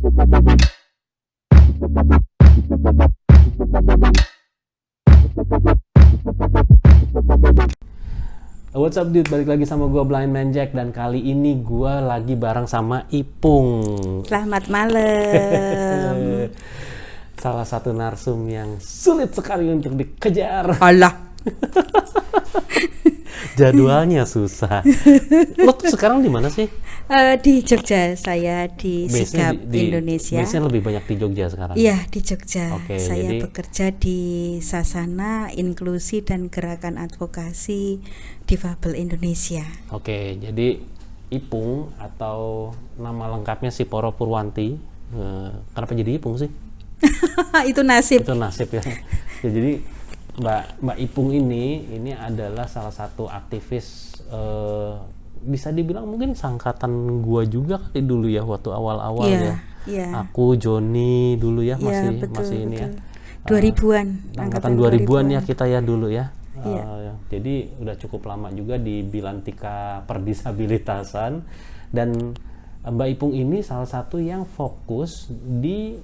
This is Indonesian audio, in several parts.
What's up dude, balik lagi sama gue Blind Man Jack. Dan kali ini gue lagi bareng sama Ipung. Selamat malam. Salah satu narsum yang sulit sekali untuk dikejar. Allah. Jadwalnya susah. Lo tuh sekarang di mana sih? Di Jogja, saya di Sigap, Indonesia. Biasanya lebih banyak di Jogja sekarang? Iya, di Jogja. Oke, saya jadi bekerja di Sasana Inklusi dan Gerakan Advokasi Difabel Indonesia. Oke, jadi Ipung atau nama lengkapnya si Poro Purwanti. Kenapa jadi Ipung sih? Itu nasib. Itu nasib ya. Ya, jadi Mbak Ipung ini adalah salah satu aktivis, bisa dibilang mungkin sangkatan gua juga kali dulu ya, waktu awal-awal ya. Iya. Aku, Joni dulu ya, masih ini ya. 2000-an. Angkatan 2000-an ya kita ya dulu ya. Iya. Jadi udah cukup lama juga di Bilantika Perdisabilitasan, dan Mbak Ipung ini salah satu yang fokus di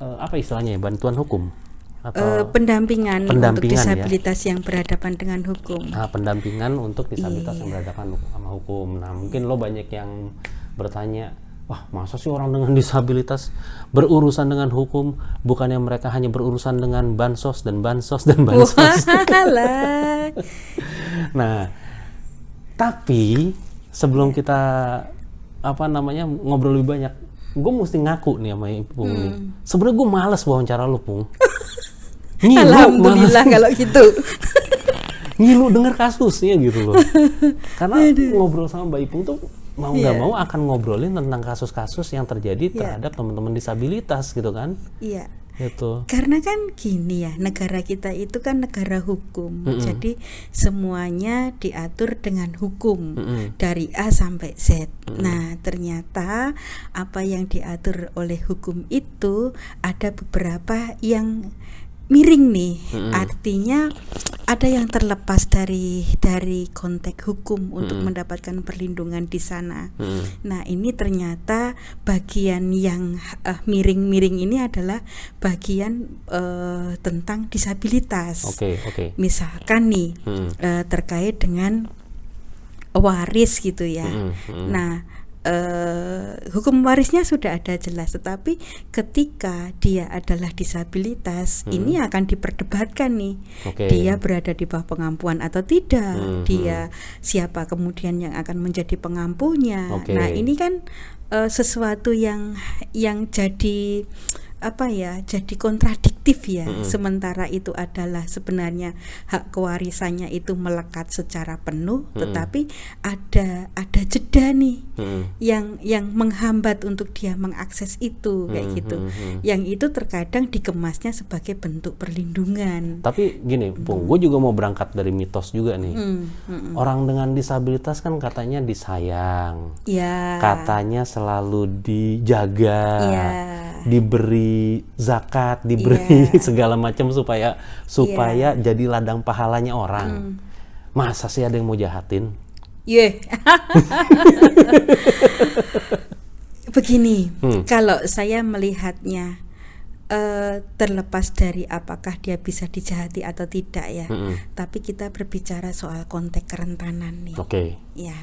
apa istilahnya ya, bantuan hukum atau pendampingan untuk disabilitas ya? Yang berhadapan dengan hukum. Nah, pendampingan untuk disabilitas Iya. yang berhadapan sama hukum. Nah, mungkin lo banyak yang bertanya, wah masa sih orang dengan disabilitas berurusan dengan hukum, bukannya mereka hanya berurusan dengan bansos dan bansos dan bansos. Walah. Nah, tapi sebelum kita ngobrol lebih banyak, gue mesti ngaku nih sama Ipung nih. Sebenarnya gue malas wawancara lo, Pung. Alhamdulillah kalau gitu. Ngilu denger kasusnya gitu loh. Karena ngobrol sama Mbak Ipung tuh mau nggak mau akan ngobrolin tentang kasus-kasus yang terjadi terhadap teman-teman disabilitas gitu kan. Iya. Gitu. Karena kan gini ya, negara kita itu kan negara hukum. Jadi semuanya diatur dengan hukum dari A sampai Z. Nah, ternyata apa yang diatur oleh hukum itu ada beberapa yang miring nih. Artinya ada yang terlepas dari konteks hukum untuk mendapatkan perlindungan di sana. Nah, ini ternyata bagian yang miring-miring ini adalah bagian tentang disabilitas. Oke. Misalkan nih terkait dengan waris gitu ya. Nah, hukum warisnya sudah ada jelas, tetapi ketika dia adalah disabilitas, ini akan diperdebatkan nih. Dia berada di bawah pengampuan atau tidak, dia siapa kemudian yang akan menjadi pengampunya. Nah, ini kan sesuatu yang jadi jadi kontradiktif ya. Sementara itu adalah sebenarnya hak kewarisannya itu melekat secara penuh, tetapi ada jeda nih yang menghambat untuk dia mengakses itu kayak gitu. Yang itu terkadang dikemasnya sebagai bentuk perlindungan. Tapi gini, Pung, gue juga mau berangkat dari mitos juga nih. Orang dengan disabilitas kan katanya disayang, katanya selalu dijaga, diberi zakat, diberi segala macam supaya jadi ladang pahalanya orang. Masa sih ada yang mau jahatin? Begini, kalau saya melihatnya, terlepas dari apakah dia bisa dijahati atau tidak ya, tapi kita berbicara soal konteks kerentanan nih. Ya.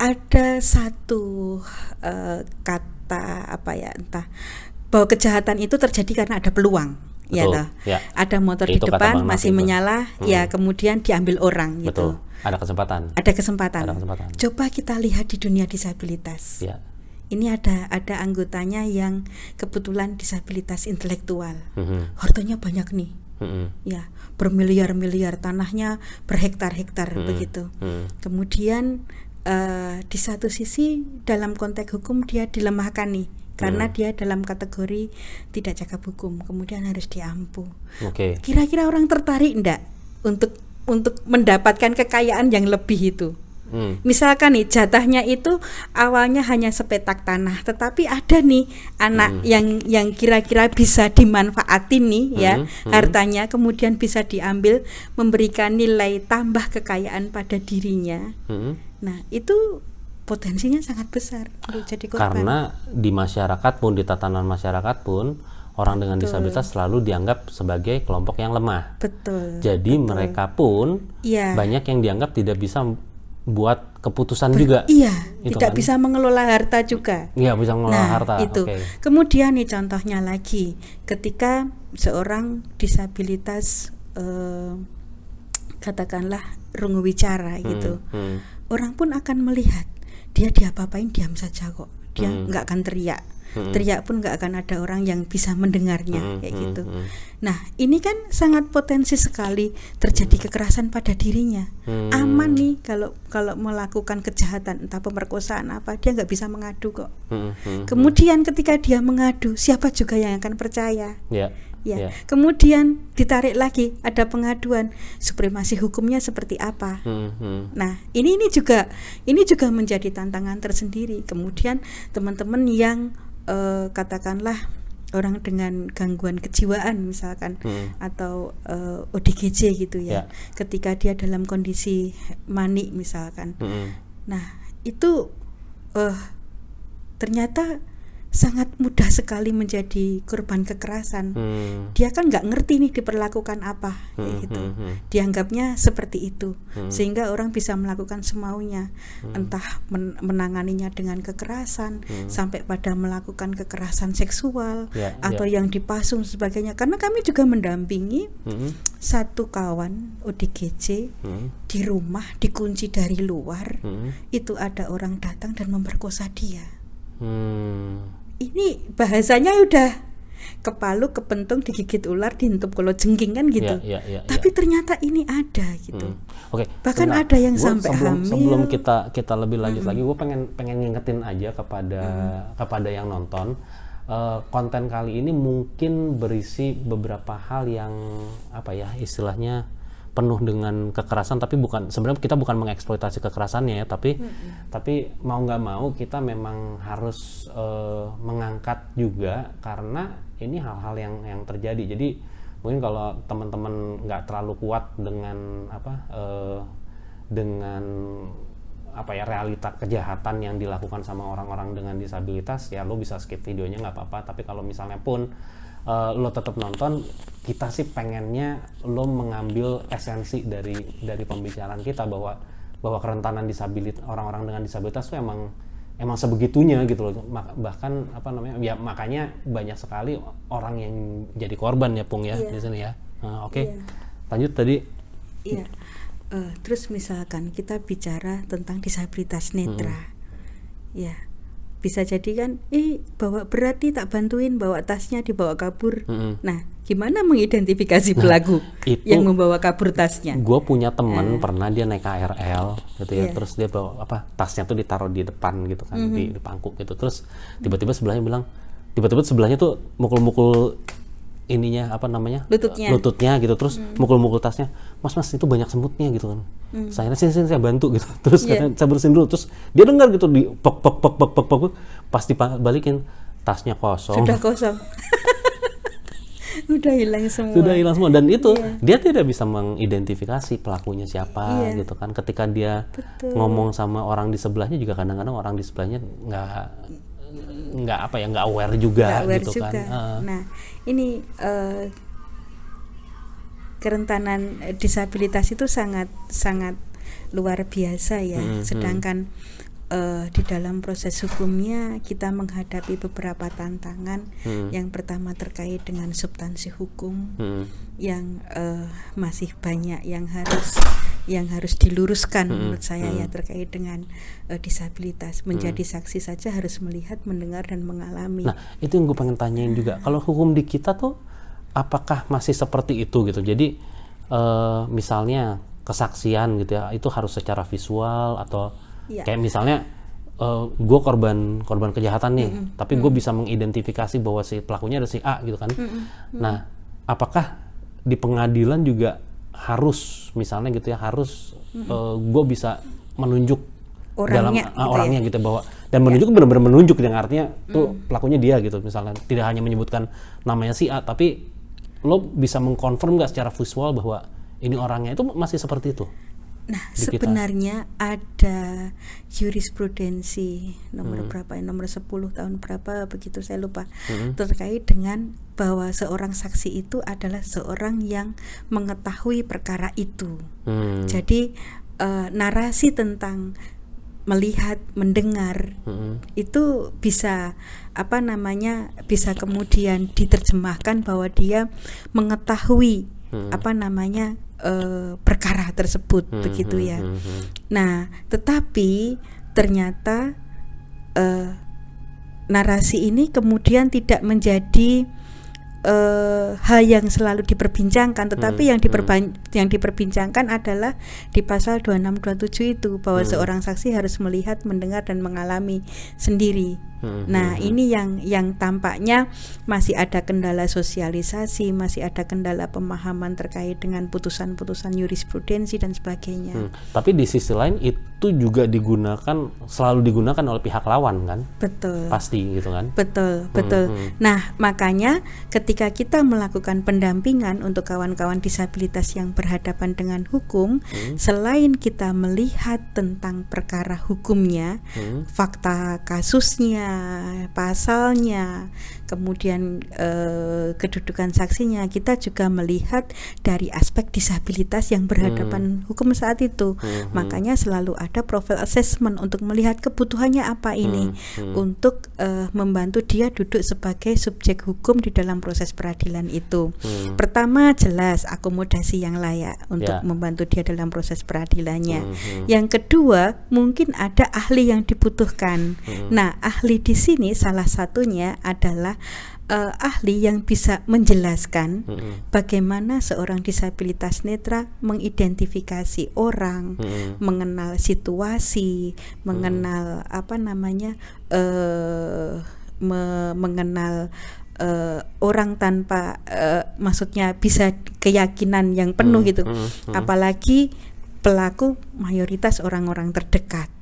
Ada satu kata entah bahwa kejahatan itu terjadi karena ada peluang. Betul, ya. Ada motor itu di depan masih menyala, ya kemudian diambil orang gitu. Ada kesempatan. Coba kita lihat di dunia disabilitas. Ya. Ini ada anggotanya yang kebetulan disabilitas intelektual. Hartanya banyak nih. Ya, bermiliar-miliar, tanahnya berhektar-hektar begitu. Kemudian di satu sisi dalam konteks hukum dia dilemahkan nih, karena dia dalam kategori tidak cakap hukum, kemudian harus diampu. Kira-kira orang tertarik enggak untuk mendapatkan kekayaan yang lebih itu? Misalkan nih jatahnya itu awalnya hanya sepetak tanah, tetapi ada nih anak yang kira-kira bisa dimanfaatin nih ya, hartanya kemudian bisa diambil, memberikan nilai tambah kekayaan pada dirinya. Nah, itu potensinya sangat besar untuk jadi korban. Karena di masyarakat pun, di tatanan masyarakat pun, orang dengan disabilitas selalu dianggap sebagai kelompok yang lemah. Betul. Jadi mereka pun banyak yang dianggap tidak bisa buat keputusan juga. Iya, tidak bisa mengelola harta juga. Iya, bisa mengelola harta. Itu. Kemudian nih contohnya lagi, ketika seorang disabilitas katakanlah rungu wicara gitu, orang pun akan melihat dia diapa-apain diam saja kok, dia nggak akan teriak. Teriak pun nggak akan ada orang yang bisa mendengarnya kayak gitu. Nah, ini kan sangat potensi sekali terjadi kekerasan pada dirinya. Aman nih kalau melakukan kejahatan, entah pemerkosaan apa, dia nggak bisa mengadu kok. Kemudian ketika dia mengadu, siapa juga yang akan percaya? Kemudian ditarik lagi, ada pengaduan, supremasi hukumnya seperti apa? Nah, ini juga menjadi tantangan tersendiri. Kemudian teman-teman yang katakanlah orang dengan gangguan kejiwaan misalkan atau ODGJ gitu ya, ketika dia dalam kondisi manik misalkan. Nah, itu ternyata sangat mudah sekali menjadi korban kekerasan. Dia kan nggak ngerti nih diperlakukan apa kayak gitu. Dianggapnya seperti itu, sehingga orang bisa melakukan semaunya, entah menanganinya dengan kekerasan sampai pada melakukan kekerasan seksual atau yang dipasung sebagainya. Karena kami juga mendampingi satu kawan ODGJ di rumah, dikunci dari luar, itu ada orang datang dan memperkosa dia. Ini bahasanya udah kepalu, kepentung, digigit ular, dihentup kalau jengking kan gitu. Tapi ternyata ini ada gitu. Bahkan ada yang sampai hamil. Sebelum kita lebih lanjut lagi, gue pengen ngingetin aja kepada yang nonton. Konten kali ini mungkin berisi beberapa hal yang istilahnya penuh dengan kekerasan, tapi sebenarnya kita bukan mengeksploitasi kekerasannya ya, tapi mau nggak mau kita memang harus mengangkat juga karena ini hal-hal yang terjadi. Jadi mungkin kalau teman-teman nggak terlalu kuat dengan realita kejahatan yang dilakukan sama orang-orang dengan disabilitas, ya lo bisa skip videonya nggak apa-apa. Tapi kalau misalnya pun lo tetap nonton, kita sih pengennya lo mengambil esensi dari pembicaraan kita bahwa kerentanan disabilitas, orang-orang dengan disabilitas itu emang sebegitunya gitu loh. Bahkan makanya banyak sekali orang yang jadi korban ya Pung ya di sini ya. Lanjut tadi. Terus misalkan kita bicara tentang disabilitas netra, bisa jadi kan, bawa berat nih, tak bantuin bawa tasnya, dibawa kabur. Nah, gimana mengidentifikasi pelaku yang membawa kabur tasnya? Gue punya teman pernah dia naik KRL gitu ya, terus dia bawa tasnya tuh ditaruh di depan gitu kan, di pangku gitu. Terus tiba-tiba sebelahnya tuh mukul-mukul ininya lututnya gitu, terus mukul-mukul tasnya, mas itu banyak semutnya gitu kan. Saya saya bantu gitu, terus katanya saya bersihin dulu, terus dia dengar gitu di pok pas dibalikin tasnya kosong. Sudah kosong. Sudah hilang semua. Dan itu dia tidak bisa mengidentifikasi pelakunya siapa gitu kan. Ketika dia ngomong sama orang di sebelahnya juga kadang-kadang orang di sebelahnya nggak aware juga gitu kan. Nah, ini kerentanan disabilitas itu sangat luar biasa ya. Sedangkan di dalam proses hukumnya kita menghadapi beberapa tantangan. Yang pertama terkait dengan substansi hukum yang masih banyak yang harus diluruskan menurut saya ya, terkait dengan disabilitas. Menjadi saksi saja harus melihat, mendengar dan mengalami. Nah, itu yang gue pengen tanyain juga. Kalau hukum di kita tuh apakah masih seperti itu gitu? Jadi misalnya kesaksian gitu ya, itu harus secara visual atau kayak misalnya gue korban kejahatan nih, tapi gue bisa mengidentifikasi bahwa si pelakunya ada si A gitu kan. Nah, apakah di pengadilan juga harus misalnya gitu ya, harus gue bisa menunjuk orangnya gitu bahwa, dan menunjuk benar-benar menunjuk yang artinya tuh pelakunya dia gitu, misalnya tidak hanya menyebutkan namanya si A, tapi lo bisa mengkonfirm nggak secara visual bahwa ini orangnya, itu masih seperti itu? Nah, sebenarnya ada jurisprudensi nomor berapa ya, nomor 10 tahun berapa begitu saya lupa, terkait dengan bahwa seorang saksi itu adalah seorang yang mengetahui perkara itu. Jadi narasi tentang melihat, mendengar itu bisa bisa kemudian diterjemahkan bahwa dia mengetahui perkara tersebut, begitu ya. Nah, tetapi ternyata narasi ini kemudian tidak menjadi hal yang selalu diperbincangkan, tetapi yang diperbincangkan adalah di pasal 2627 itu, bahwa seorang saksi harus melihat, mendengar dan mengalami sendiri. Nah, ini yang tampaknya masih ada kendala sosialisasi, masih ada kendala pemahaman terkait dengan putusan-putusan jurisprudensi dan sebagainya. Tapi di sisi lain itu juga selalu digunakan oleh pihak lawan kan? Betul. Pasti gitu kan? Betul. Nah, makanya ketika kita melakukan pendampingan untuk kawan-kawan disabilitas yang berhadapan dengan hukum, selain kita melihat tentang perkara hukumnya, fakta kasusnya, pasalnya, kemudian kedudukan saksinya, kita juga melihat dari aspek disabilitas yang berhadapan hukum saat itu. Makanya selalu ada profile assessment untuk melihat kebutuhannya apa ini, untuk membantu dia duduk sebagai subjek hukum di dalam proses peradilan itu. Pertama, jelas akomodasi yang layak untuk membantu dia dalam proses peradilannya. Yang kedua, mungkin ada ahli yang dibutuhkan. Nah, ahli di sini salah satunya adalah ahli yang bisa menjelaskan bagaimana seorang disabilitas netra mengidentifikasi orang, mengenal situasi, mengenal mengenal orang tanpa maksudnya bisa keyakinan yang penuh gitu. Apalagi pelaku mayoritas orang-orang terdekat.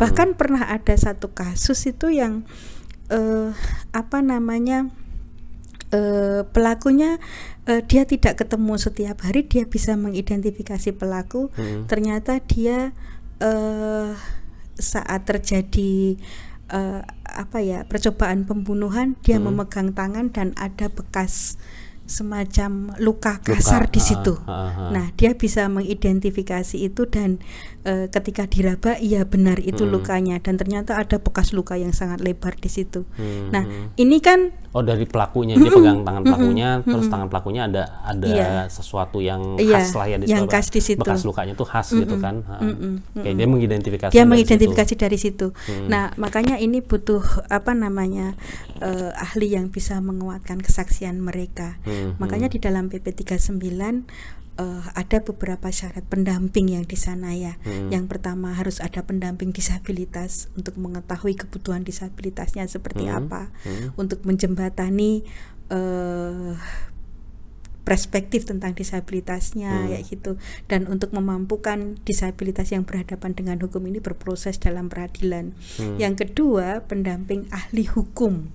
Bahkan pernah ada satu kasus itu yang pelakunya dia tidak ketemu setiap hari, dia bisa mengidentifikasi pelaku. Ternyata dia saat terjadi percobaan pembunuhan, dia memegang tangan dan ada bekas semacam luka kasar di situ. Nah, dia bisa mengidentifikasi itu dan ketika diraba, iya benar itu lukanya, dan ternyata ada bekas luka yang sangat lebar di situ. Nah, ini kan dari pelakunya, dia pegang tangan pelakunya, terus tangan pelakunya ada sesuatu yang khas lah ya di yang khas di situ. Bekas lukanya tuh khas gitu kan. Kayak dia mengidentifikasi. Dari situ. Nah, makanya ini butuh ahli yang bisa menguatkan kesaksian mereka. Makanya di dalam PP 39 ada beberapa syarat pendamping yang di sana ya. Yang pertama, harus ada pendamping disabilitas untuk mengetahui kebutuhan disabilitasnya seperti apa, untuk menjembatani perspektif tentang disabilitasnya kayak gitu, dan untuk memampukan disabilitas yang berhadapan dengan hukum ini berproses dalam peradilan. Yang kedua, pendamping ahli hukum.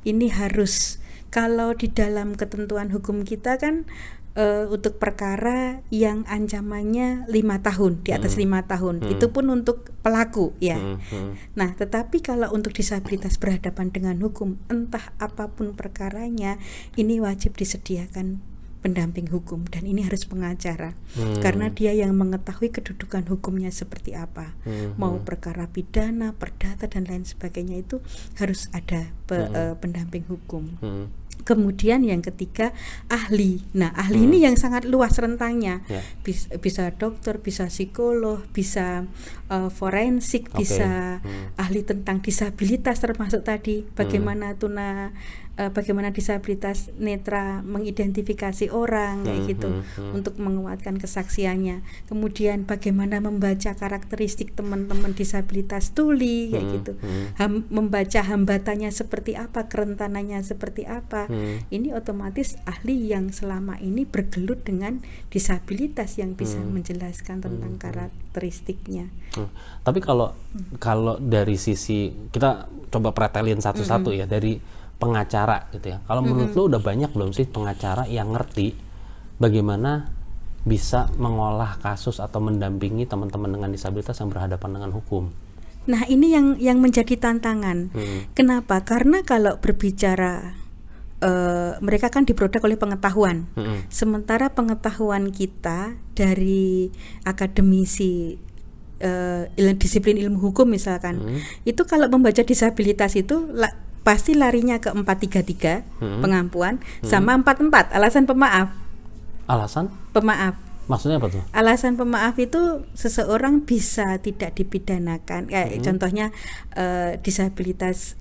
Ini harus, kalau di dalam ketentuan hukum kita kan untuk perkara yang ancamannya 5 tahun, di atas 5 tahun, itu pun untuk pelaku ya. Nah, tetapi kalau untuk disabilitas berhadapan dengan hukum, entah apapun perkaranya, ini wajib disediakan pendamping hukum, dan ini harus pengacara, karena dia yang mengetahui kedudukan hukumnya seperti apa. Mau perkara pidana, perdata dan lain sebagainya, itu harus ada pendamping hukum. Kemudian yang ketiga, ahli. Nah, ahli ini yang sangat luas rentangnya. Bisa dokter, bisa psikolog, bisa forensik, bisa ahli tentang disabilitas, termasuk tadi bagaimana bagaimana disabilitas netra mengidentifikasi orang kayak gitu, untuk menguatkan kesaksiannya. Kemudian bagaimana membaca karakteristik teman-teman disabilitas tuli kayak gitu. Membaca hambatannya seperti apa, kerentanannya seperti apa. Ini otomatis ahli yang selama ini bergelut dengan disabilitas yang bisa menjelaskan tentang karakteristiknya. Tapi kalau dari sisi, kita coba pretelin satu-satu ya, dari pengacara gitu ya. Kalau menurut lo udah banyak belum sih pengacara yang ngerti bagaimana bisa mengolah kasus atau mendampingi teman-teman dengan disabilitas yang berhadapan dengan hukum. Nah, ini yang menjadi tantangan. Kenapa? Karena kalau berbicara mereka kan diproduk oleh pengetahuan. Sementara pengetahuan kita dari akademisi disiplin ilmu hukum misalkan, itu kalau membaca disabilitas itu pasti larinya ke 433 pengampuan sama 44 alasan pemaaf. Alasan? Pemaaf. Maksudnya apa tuh? Alasan pemaaf itu seseorang bisa tidak dipidanakan, kayak contohnya disabilitas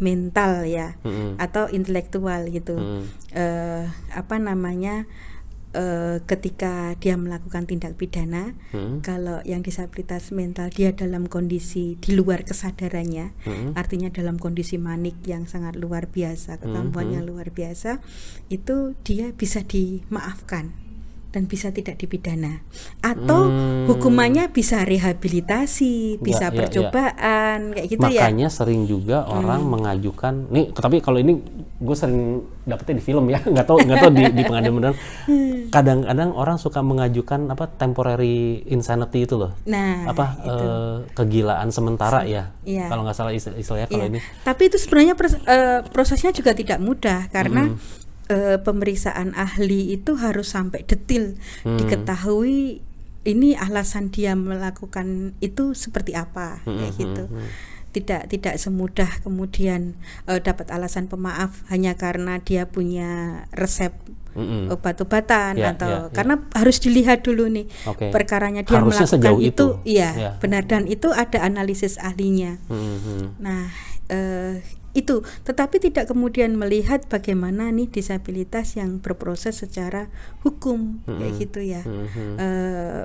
mental ya, atau intelektual gitu. Ketika dia melakukan tindak pidana, kalau yang disabilitas mental dia dalam kondisi di luar kesadarannya, artinya dalam kondisi manik yang sangat luar biasa, kekampuannya luar biasa, itu dia bisa dimaafkan dan bisa tidak dipidana, atau hukumannya bisa rehabilitasi, bisa percobaan, kayak gitu. Makanya sering juga orang mengajukan nih, tapi kalau ini gue sering dapetnya di film ya, nggak tahu di pengadilan beneran. Kadang-kadang orang suka mengajukan temporary insanity itu loh, kegilaan sementara ya. Kalau nggak salah istilahnya kalau ini. Tapi itu sebenarnya prosesnya juga tidak mudah karena pemeriksaan ahli itu harus sampai detil diketahui ini alasan dia melakukan itu seperti apa, kayak gitu. Tidak semudah kemudian dapat alasan pemaaf hanya karena dia punya resep obat-obatan karena harus dilihat dulu nih perkaranya dia harusnya melakukan itu benar, dan itu ada analisis ahlinya. Nah, itu, tetapi tidak kemudian melihat bagaimana nih disabilitas yang berproses secara hukum, kayak gitu ya.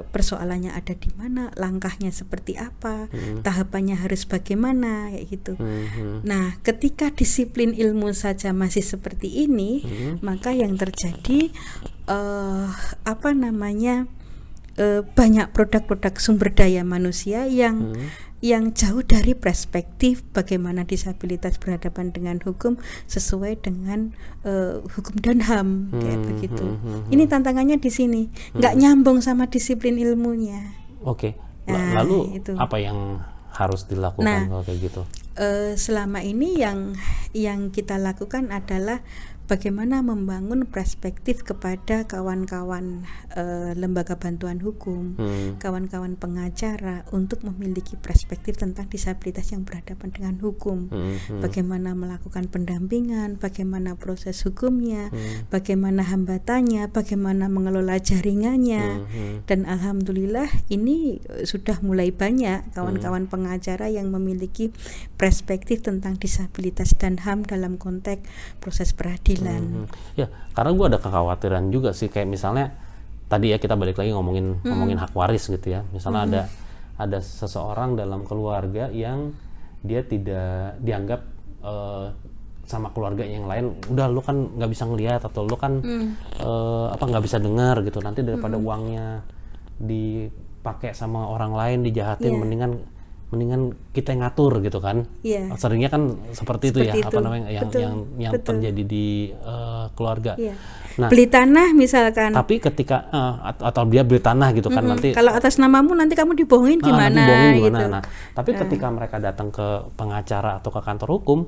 Persoalannya ada di mana, langkahnya seperti apa, tahapannya harus bagaimana, kayak gitu. Nah, ketika disiplin ilmu saja masih seperti ini, maka yang terjadi banyak produk-produk sumber daya manusia yang jauh dari perspektif bagaimana disabilitas berhadapan dengan hukum sesuai dengan hukum dan HAM, kayak begitu. Ini tantangannya di sini, nggak nyambung sama disiplin ilmunya. Lalu itu apa yang harus dilakukan kalau kayak gitu? Selama ini yang kita lakukan adalah bagaimana membangun perspektif kepada kawan-kawan lembaga bantuan hukum, kawan-kawan pengacara untuk memiliki perspektif tentang disabilitas yang berhadapan dengan hukum. Bagaimana melakukan pendampingan, bagaimana proses hukumnya, bagaimana hambatannya, bagaimana mengelola jaringannya. Dan alhamdulillah ini sudah mulai banyak kawan-kawan pengacara yang memiliki perspektif tentang disabilitas dan HAM dalam konteks proses peradilan. Ya, karena gue ada kekhawatiran juga sih, kayak misalnya tadi ya kita balik lagi ngomongin hak waris gitu ya. Misalnya ada seseorang dalam keluarga yang dia tidak dianggap sama keluarga yang lain, udah lu kan nggak bisa ngelihat atau lu kan nggak bisa dengar gitu. Nanti daripada uangnya dipakai sama orang lain dijahatin, mendingan kita yang ngatur gitu kan. Seringnya kan seperti itu ya, yang terjadi di keluarga. Nah, beli tanah misalkan. Tapi ketika atau dia beli tanah gitu kan, nanti kalau atas namamu nanti kamu dibohongin gimana? Gitu. Nah, tapi ketika mereka datang ke pengacara atau ke kantor hukum,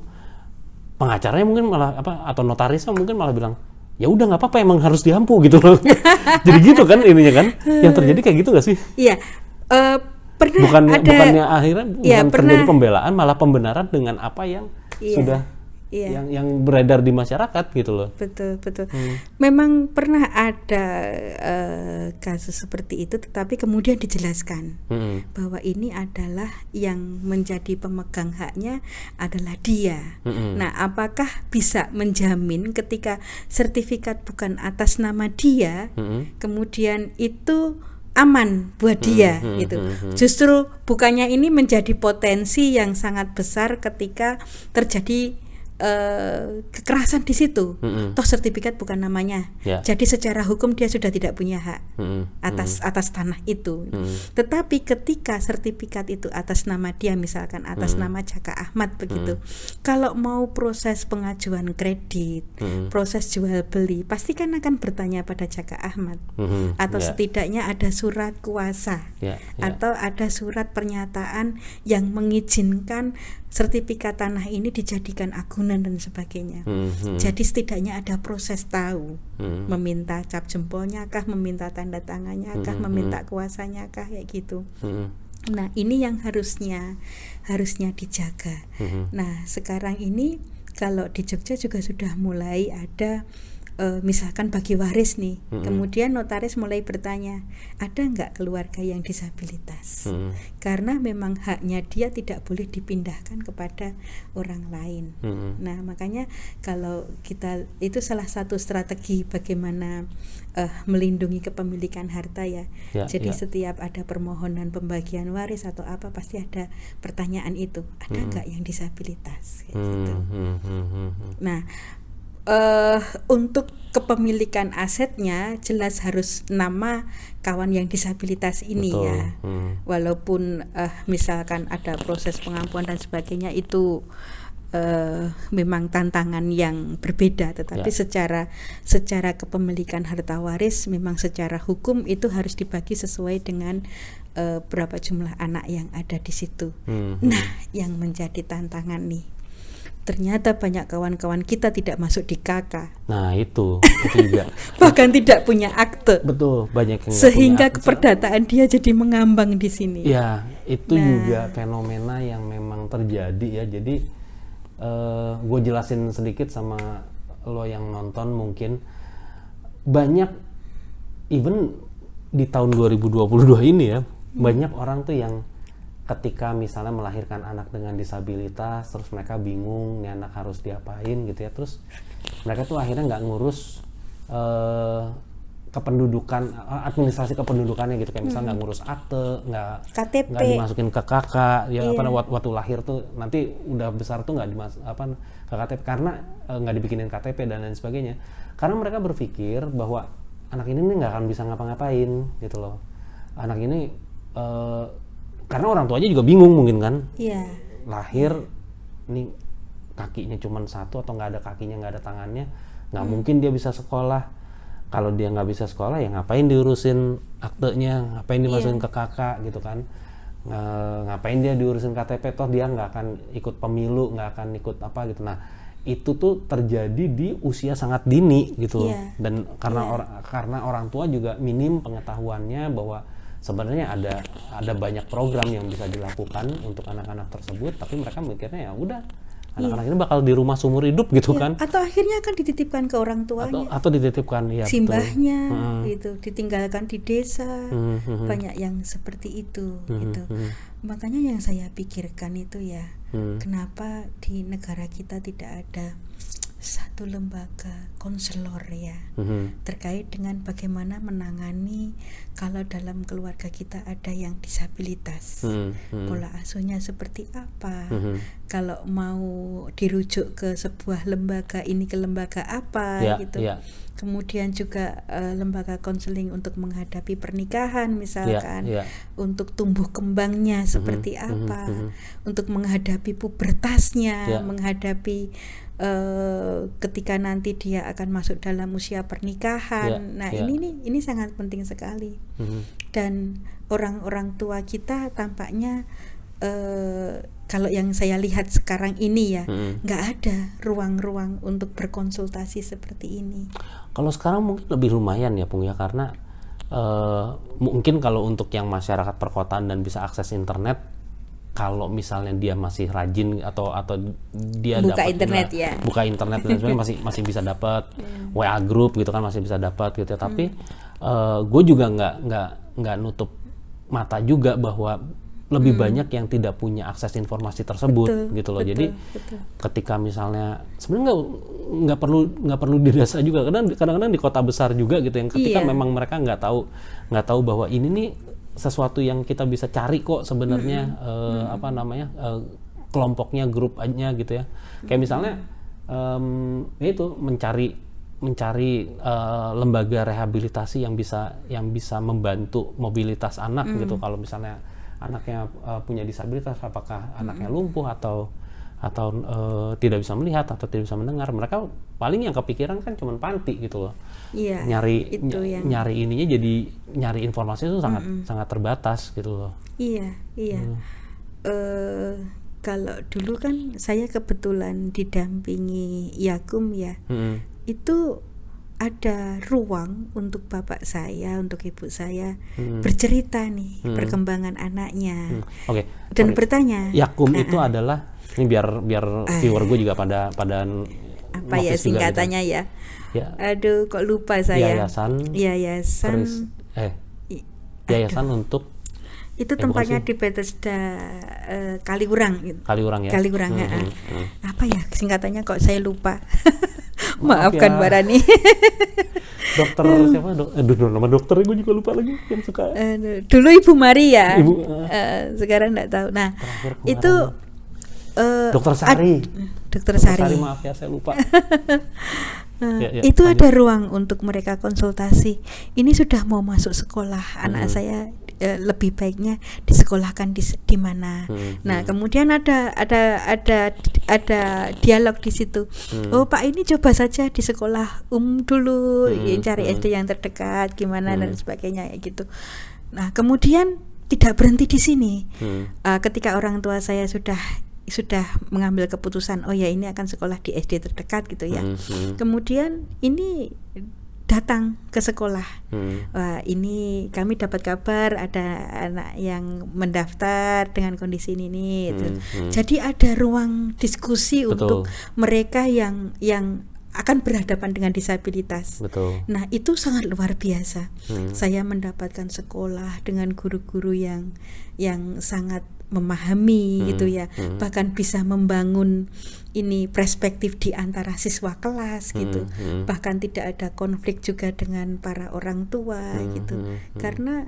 pengacaranya mungkin malah atau notarisnya mungkin malah bilang, ya udah nggak apa-apa, emang harus diampu gitu loh. Jadi gitu kan ininya kan, yang terjadi kayak gitu nggak sih? Iya. Bukannya akhirnya terjadi pembelaan, malah pembenaran dengan apa yang sudah yang beredar di masyarakat gitu loh. Betul. Memang pernah ada kasus seperti itu, tetapi kemudian dijelaskan bahwa ini adalah yang menjadi pemegang haknya adalah dia. Nah, apakah bisa menjamin ketika sertifikat bukan atas nama dia, kemudian itu aman buat dia gitu. Justru bukannya ini menjadi potensi yang sangat besar ketika terjadi kekerasan di situ, toh sertifikat bukan namanya, jadi secara hukum dia sudah tidak punya hak atas tanah itu. Tetapi ketika sertifikat itu atas nama dia, misalkan atas nama Jaka Ahmad begitu, kalau mau proses pengajuan kredit, proses jual beli, pasti kan akan bertanya pada Jaka Ahmad, atau setidaknya ada surat kuasa, atau ada surat pernyataan yang mengizinkan sertifikat tanah ini dijadikan agunan dan sebagainya. Jadi setidaknya ada proses tahu, meminta cap jempolnya kah, meminta tanda tangannya kah, meminta kuasanya kah, kayak gitu. Nah, ini yang harusnya dijaga. Nah, sekarang ini kalau di Jogja juga sudah mulai ada misalkan bagi waris nih, kemudian notaris mulai bertanya, ada nggak keluarga yang disabilitas? Karena memang haknya dia tidak boleh dipindahkan kepada orang lain. Nah, makanya kalau kita, itu salah satu strategi bagaimana melindungi kepemilikan harta ya. Jadi setiap ada permohonan pembagian waris atau apa, pasti ada pertanyaan itu, ada nggak yang disabilitas? Kayak gitu. Nah, untuk kepemilikan asetnya jelas harus nama kawan yang disabilitas ini. Betul. Ya. Walaupun misalkan ada proses pengampuan dan sebagainya, itu memang tantangan yang berbeda, tetapi secara kepemilikan harta waris memang secara hukum itu harus dibagi sesuai dengan berapa jumlah anak yang ada di situ. Nah, yang menjadi tantangan nih, ternyata banyak kawan-kawan kita tidak masuk di KK. Nah, itu juga. Bahkan tidak punya akte. Betul, banyak yang sehingga keperdataan dia jadi mengambang di sini. Ya, itu juga fenomena yang memang terjadi ya. Jadi gue jelasin sedikit sama lo yang nonton mungkin. Banyak, even di tahun 2022 ini ya, banyak orang tuh yang ketika misalnya melahirkan anak dengan disabilitas, terus mereka bingung nih anak harus diapain gitu ya, terus mereka tuh akhirnya nggak ngurus kependudukan, administrasi kependudukannya gitu, kayak misalnya nggak ngurus akte, nggak dimasukin ke KK ya, waktu lahir tuh nanti udah besar tuh nggak ke KTP karena nggak dibikinin KTP dan lain sebagainya, karena mereka berpikir bahwa anak ini nggak akan bisa ngapa-ngapain gitu loh, anak ini karena orang tuanya juga bingung mungkin kan, lahir nih kakinya cuma satu atau nggak ada kakinya, nggak ada tangannya, nggak mungkin dia bisa sekolah. Kalau dia nggak bisa sekolah ya ngapain diurusin aktenya, ngapain dimasukin ke KK gitu kan, ngapain dia diurusin KTP, toh dia nggak akan ikut pemilu, nggak akan ikut apa gitu. Nah, itu tuh terjadi di usia sangat dini gitu, dan karena orang tua juga minim pengetahuannya bahwa sebenarnya ada banyak program yang bisa dilakukan untuk anak-anak tersebut, tapi mereka mikirnya ya udah anak-anak ini bakal di rumah seumur hidup gitu kan, atau akhirnya akan dititipkan ke orang tuanya, atau dititipkan ya simbahnya gitu, ditinggalkan di desa. Banyak yang seperti itu gitu. Makanya yang saya pikirkan itu ya, kenapa di negara kita tidak ada satu lembaga konselor ya, terkait dengan bagaimana menangani kalau dalam keluarga kita ada yang disabilitas, pola asuhnya seperti apa, kalau mau dirujuk ke sebuah lembaga ini ke lembaga apa gitu. Kemudian juga lembaga konseling untuk menghadapi pernikahan misalkan, untuk tumbuh kembangnya seperti apa, untuk menghadapi pubertasnya, menghadapi ketika nanti dia akan masuk dalam usia pernikahan. Ini sangat penting sekali. Dan orang-orang tua kita tampaknya kalau yang saya lihat sekarang ini ya, nggak ada ruang-ruang untuk berkonsultasi seperti ini. Kalau sekarang mungkin lebih lumayan ya Pung ya, karena mungkin kalau untuk yang masyarakat perkotaan dan bisa akses internet, kalau misalnya dia masih rajin atau dia buka internet buka internet dan sebagainya masih bisa dapat WA group gitu kan, masih bisa dapat gitu ya. Tapi gue juga nggak nutup mata juga bahwa lebih banyak yang tidak punya akses informasi tersebut gitu loh. Jadi ketika misalnya sebenarnya nggak perlu di desa juga, kadang-kadang di kota besar juga gitu, yang ketika memang mereka nggak tahu bahwa ini nih sesuatu yang kita bisa cari kok sebenarnya, kelompoknya, grupnya gitu ya. Kayak misalnya itu mencari lembaga rehabilitasi yang bisa membantu mobilitas anak gitu. Kalau misalnya anaknya punya disabilitas, apakah anaknya lumpuh atau tidak bisa melihat atau tidak bisa mendengar, mereka paling yang kepikiran kan cuma panti gitu loh. Iya, nyari ininya, jadi nyari informasi itu sangat terbatas gitu loh. Iya. Kalau dulu kan saya kebetulan didampingi Yakum ya, itu ada ruang untuk bapak saya, untuk ibu saya bercerita nih perkembangan anaknya. Oke. Dan bertanya. Yakum itu adalah, ini biar viewer gue juga pada apa ya singkatannya gitu. Ya. Aduh, kok lupa saya. Yayasan untuk itu tempatnya di Bethesda Kaliurang gitu. Kaliurang ya. Apa ya singkatannya, kok saya lupa. Maafkan Mbak Rani. Dokter siapa? Nama dokternya gue juga lupa lagi yang suka. Dulu Ibu Maria. Sekarang enggak tahu. Nah, itu Dokter Sari. Dokter Sari, maaf ya saya lupa. Itu ada ruang untuk mereka konsultasi. Ini sudah mau masuk sekolah, anak saya lebih baiknya disekolahkan di mana. Nah, kemudian ada dialog di situ. Oh, Pak, ini coba saja di sekolah dulu, cari SD yang terdekat gimana dan sebagainya gitu. Nah, kemudian tidak berhenti di sini. Ketika orang tua saya sudah mengambil keputusan, oh ya ini akan sekolah di SD terdekat gitu ya. Kemudian ini datang ke sekolah. Wah, ini kami dapat kabar ada anak yang mendaftar dengan kondisi ini gitu. Jadi ada ruang diskusi untuk mereka yang akan berhadapan dengan disabilitas. Nah, itu sangat luar biasa. Saya mendapatkan sekolah dengan guru-guru yang sangat memahami gitu ya, bahkan bisa membangun ini perspektif di antara siswa kelas gitu, bahkan tidak ada konflik juga dengan para orang tua gitu, karena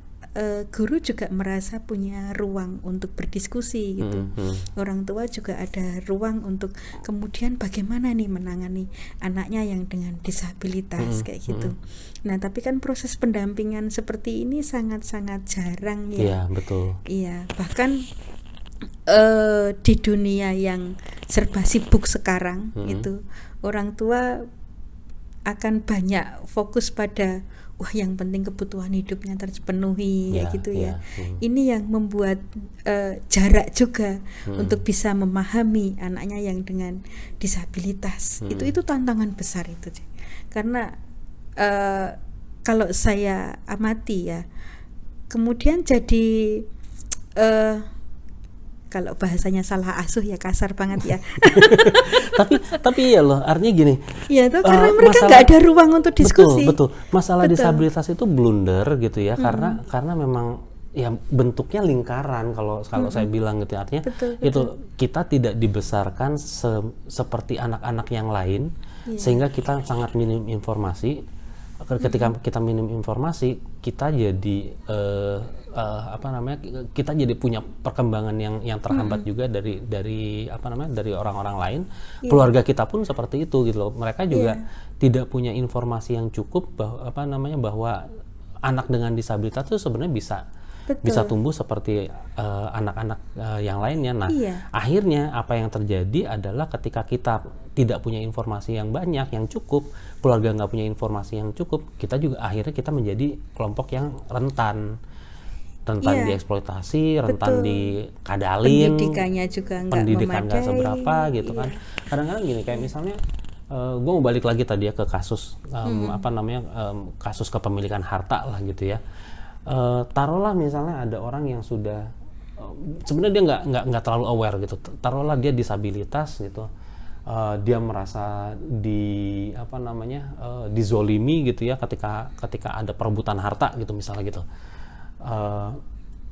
guru juga merasa punya ruang untuk berdiskusi gitu. Orang tua juga ada ruang untuk kemudian bagaimana nih menangani anaknya yang dengan disabilitas kayak gitu. Nah, tapi kan proses pendampingan seperti ini sangat-sangat jarang ya. Iya, betul. Iya, bahkan di dunia yang serba sibuk sekarang itu orang tua akan banyak fokus pada yang penting kebutuhan hidupnya terpenuhi gitu ya. Ini yang membuat jarak juga untuk bisa memahami anaknya yang dengan disabilitas. Itu tantangan besar itu. Karena kalau saya amati ya, kemudian jadi kalau bahasanya salah asuh ya kasar banget ya. tapi ya loh, artinya gini. Ya tuh karena mereka nggak ada ruang untuk diskusi. Betul. Masalah disabilitas itu blunder gitu ya, karena memang ya bentuknya lingkaran kalau saya bilang gitu, artinya itu kita tidak dibesarkan seperti anak-anak yang lain, sehingga kita sangat minim informasi. Ketika kita minim informasi, kita jadi kita jadi punya perkembangan yang terhambat juga dari orang-orang lain. Keluarga kita pun seperti itu gitu loh. Mereka juga tidak punya informasi yang cukup bahwa anak dengan disabilitas itu sebenarnya bisa tumbuh seperti anak-anak yang lainnya. Nah, akhirnya apa yang terjadi adalah ketika kita tidak punya informasi yang banyak, yang cukup, keluarga nggak punya informasi yang cukup, kita juga akhirnya kita menjadi kelompok yang rentan dieksploitasi, rentan dikadalin, pendidikan nggak seberapa gitu kan. Kadang-kadang gini, kayak misalnya gue mau balik lagi tadi ya ke kasus kasus kepemilikan harta lah gitu ya. Taruhlah misalnya ada orang yang sudah sebenarnya dia nggak terlalu aware gitu. Taruhlah dia disabilitas gitu, dia merasa dizolimi gitu ya ketika ada perebutan harta gitu misalnya gitu.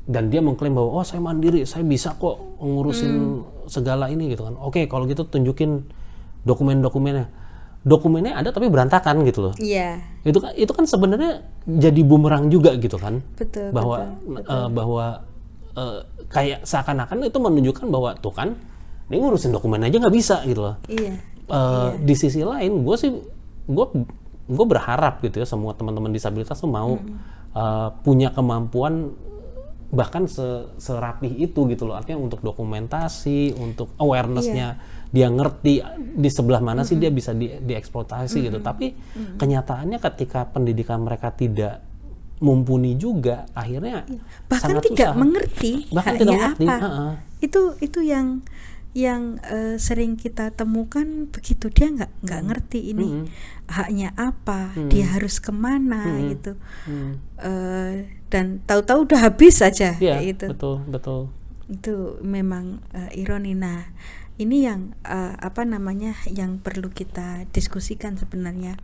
Dan dia mengklaim bahwa saya mandiri, saya bisa kok ngurusin segala ini gitu kan. Oke, kalau gitu tunjukin dokumennya ada tapi berantakan gitu loh. Iya. Itu kan sebenarnya jadi bumerang juga gitu kan. Betul. Bahwa kayak seakan-akan itu menunjukkan bahwa tuh kan dia ngurusin dokumen aja nggak bisa gitu loh. Iya. Di sisi lain gue berharap gitu ya semua teman-teman disabilitas tuh mau punya kemampuan bahkan serapih itu gitu loh, artinya untuk dokumentasi, untuk awareness-nya dia ngerti di sebelah mana sih dia bisa dieksploitasi gitu. Tapi kenyataannya ketika pendidikan mereka tidak mumpuni juga, akhirnya bahkan sangat tidak susah. mengerti Bahkan haknya tidak mengerti. apa. Itu yang sering kita temukan begitu, dia nggak ngerti ini haknya apa, dia harus kemana gitu. Dan tahu-tahu udah habis aja gitu. Betul. Itu memang ironi. Nah, ini yang yang perlu kita diskusikan sebenarnya.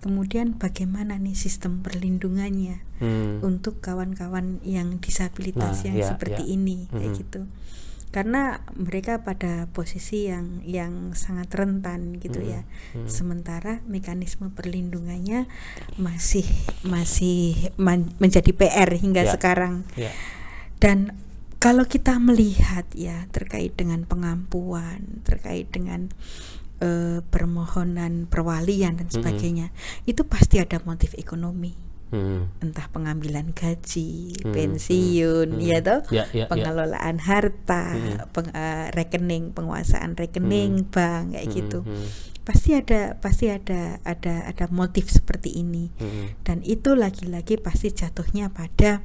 Kemudian bagaimana nih sistem perlindungannya untuk kawan-kawan yang disabilitas seperti ini kayak gitu. Karena mereka pada posisi yang sangat rentan gitu ya. Sementara mekanisme perlindungannya masih menjadi PR hingga sekarang. Dan kalau kita melihat ya terkait dengan pengampuan, terkait dengan permohonan perwalian dan sebagainya, itu pasti ada motif ekonomi. Entah pengambilan gaji, pensiun, pengelolaan harta, rekening, penguasaan rekening bank kayak gitu. Pasti ada motif seperti ini. Dan itu lagi-lagi pasti jatuhnya pada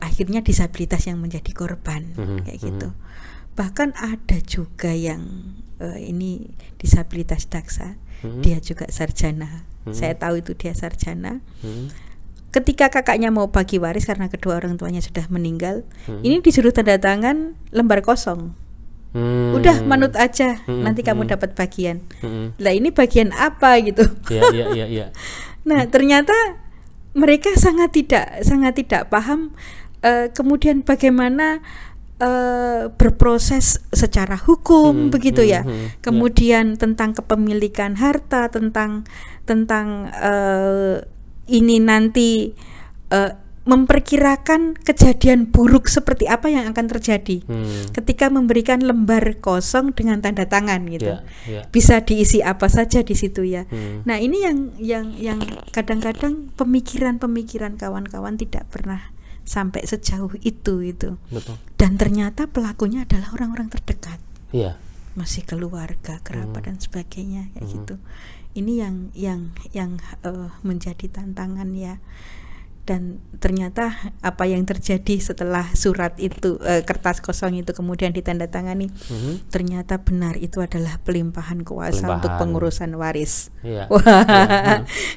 akhirnya disabilitas yang menjadi korban kayak gitu. Bahkan ada juga yang ini disabilitas daksa, dia juga sarjana. Saya tahu itu dia sarjana. Ketika kakaknya mau bagi waris karena kedua orang tuanya sudah meninggal, ini disuruh tanda tangan lembar kosong. Udah manut aja, nanti kamu dapat bagian. Lah ini bagian apa gitu? Nah, ternyata mereka sangat tidak paham kemudian bagaimana berproses secara hukum begitu ya. Kemudian tentang kepemilikan harta, tentang ini nanti memperkirakan kejadian buruk seperti apa yang akan terjadi ketika memberikan lembar kosong dengan tanda tangan gitu. Bisa diisi apa saja di situ ya. Nah, ini yang kadang-kadang pemikiran kawan-kawan tidak pernah sampai sejauh itu. Betul. Dan ternyata pelakunya adalah orang-orang terdekat. Masih keluarga, kerabat dan sebagainya kayak gitu. Ini yang menjadi tantangan ya. Dan ternyata apa yang terjadi setelah surat itu, kertas kosong itu kemudian ditandatangani, ternyata benar itu adalah pelimpahan kuasa untuk pengurusan waris.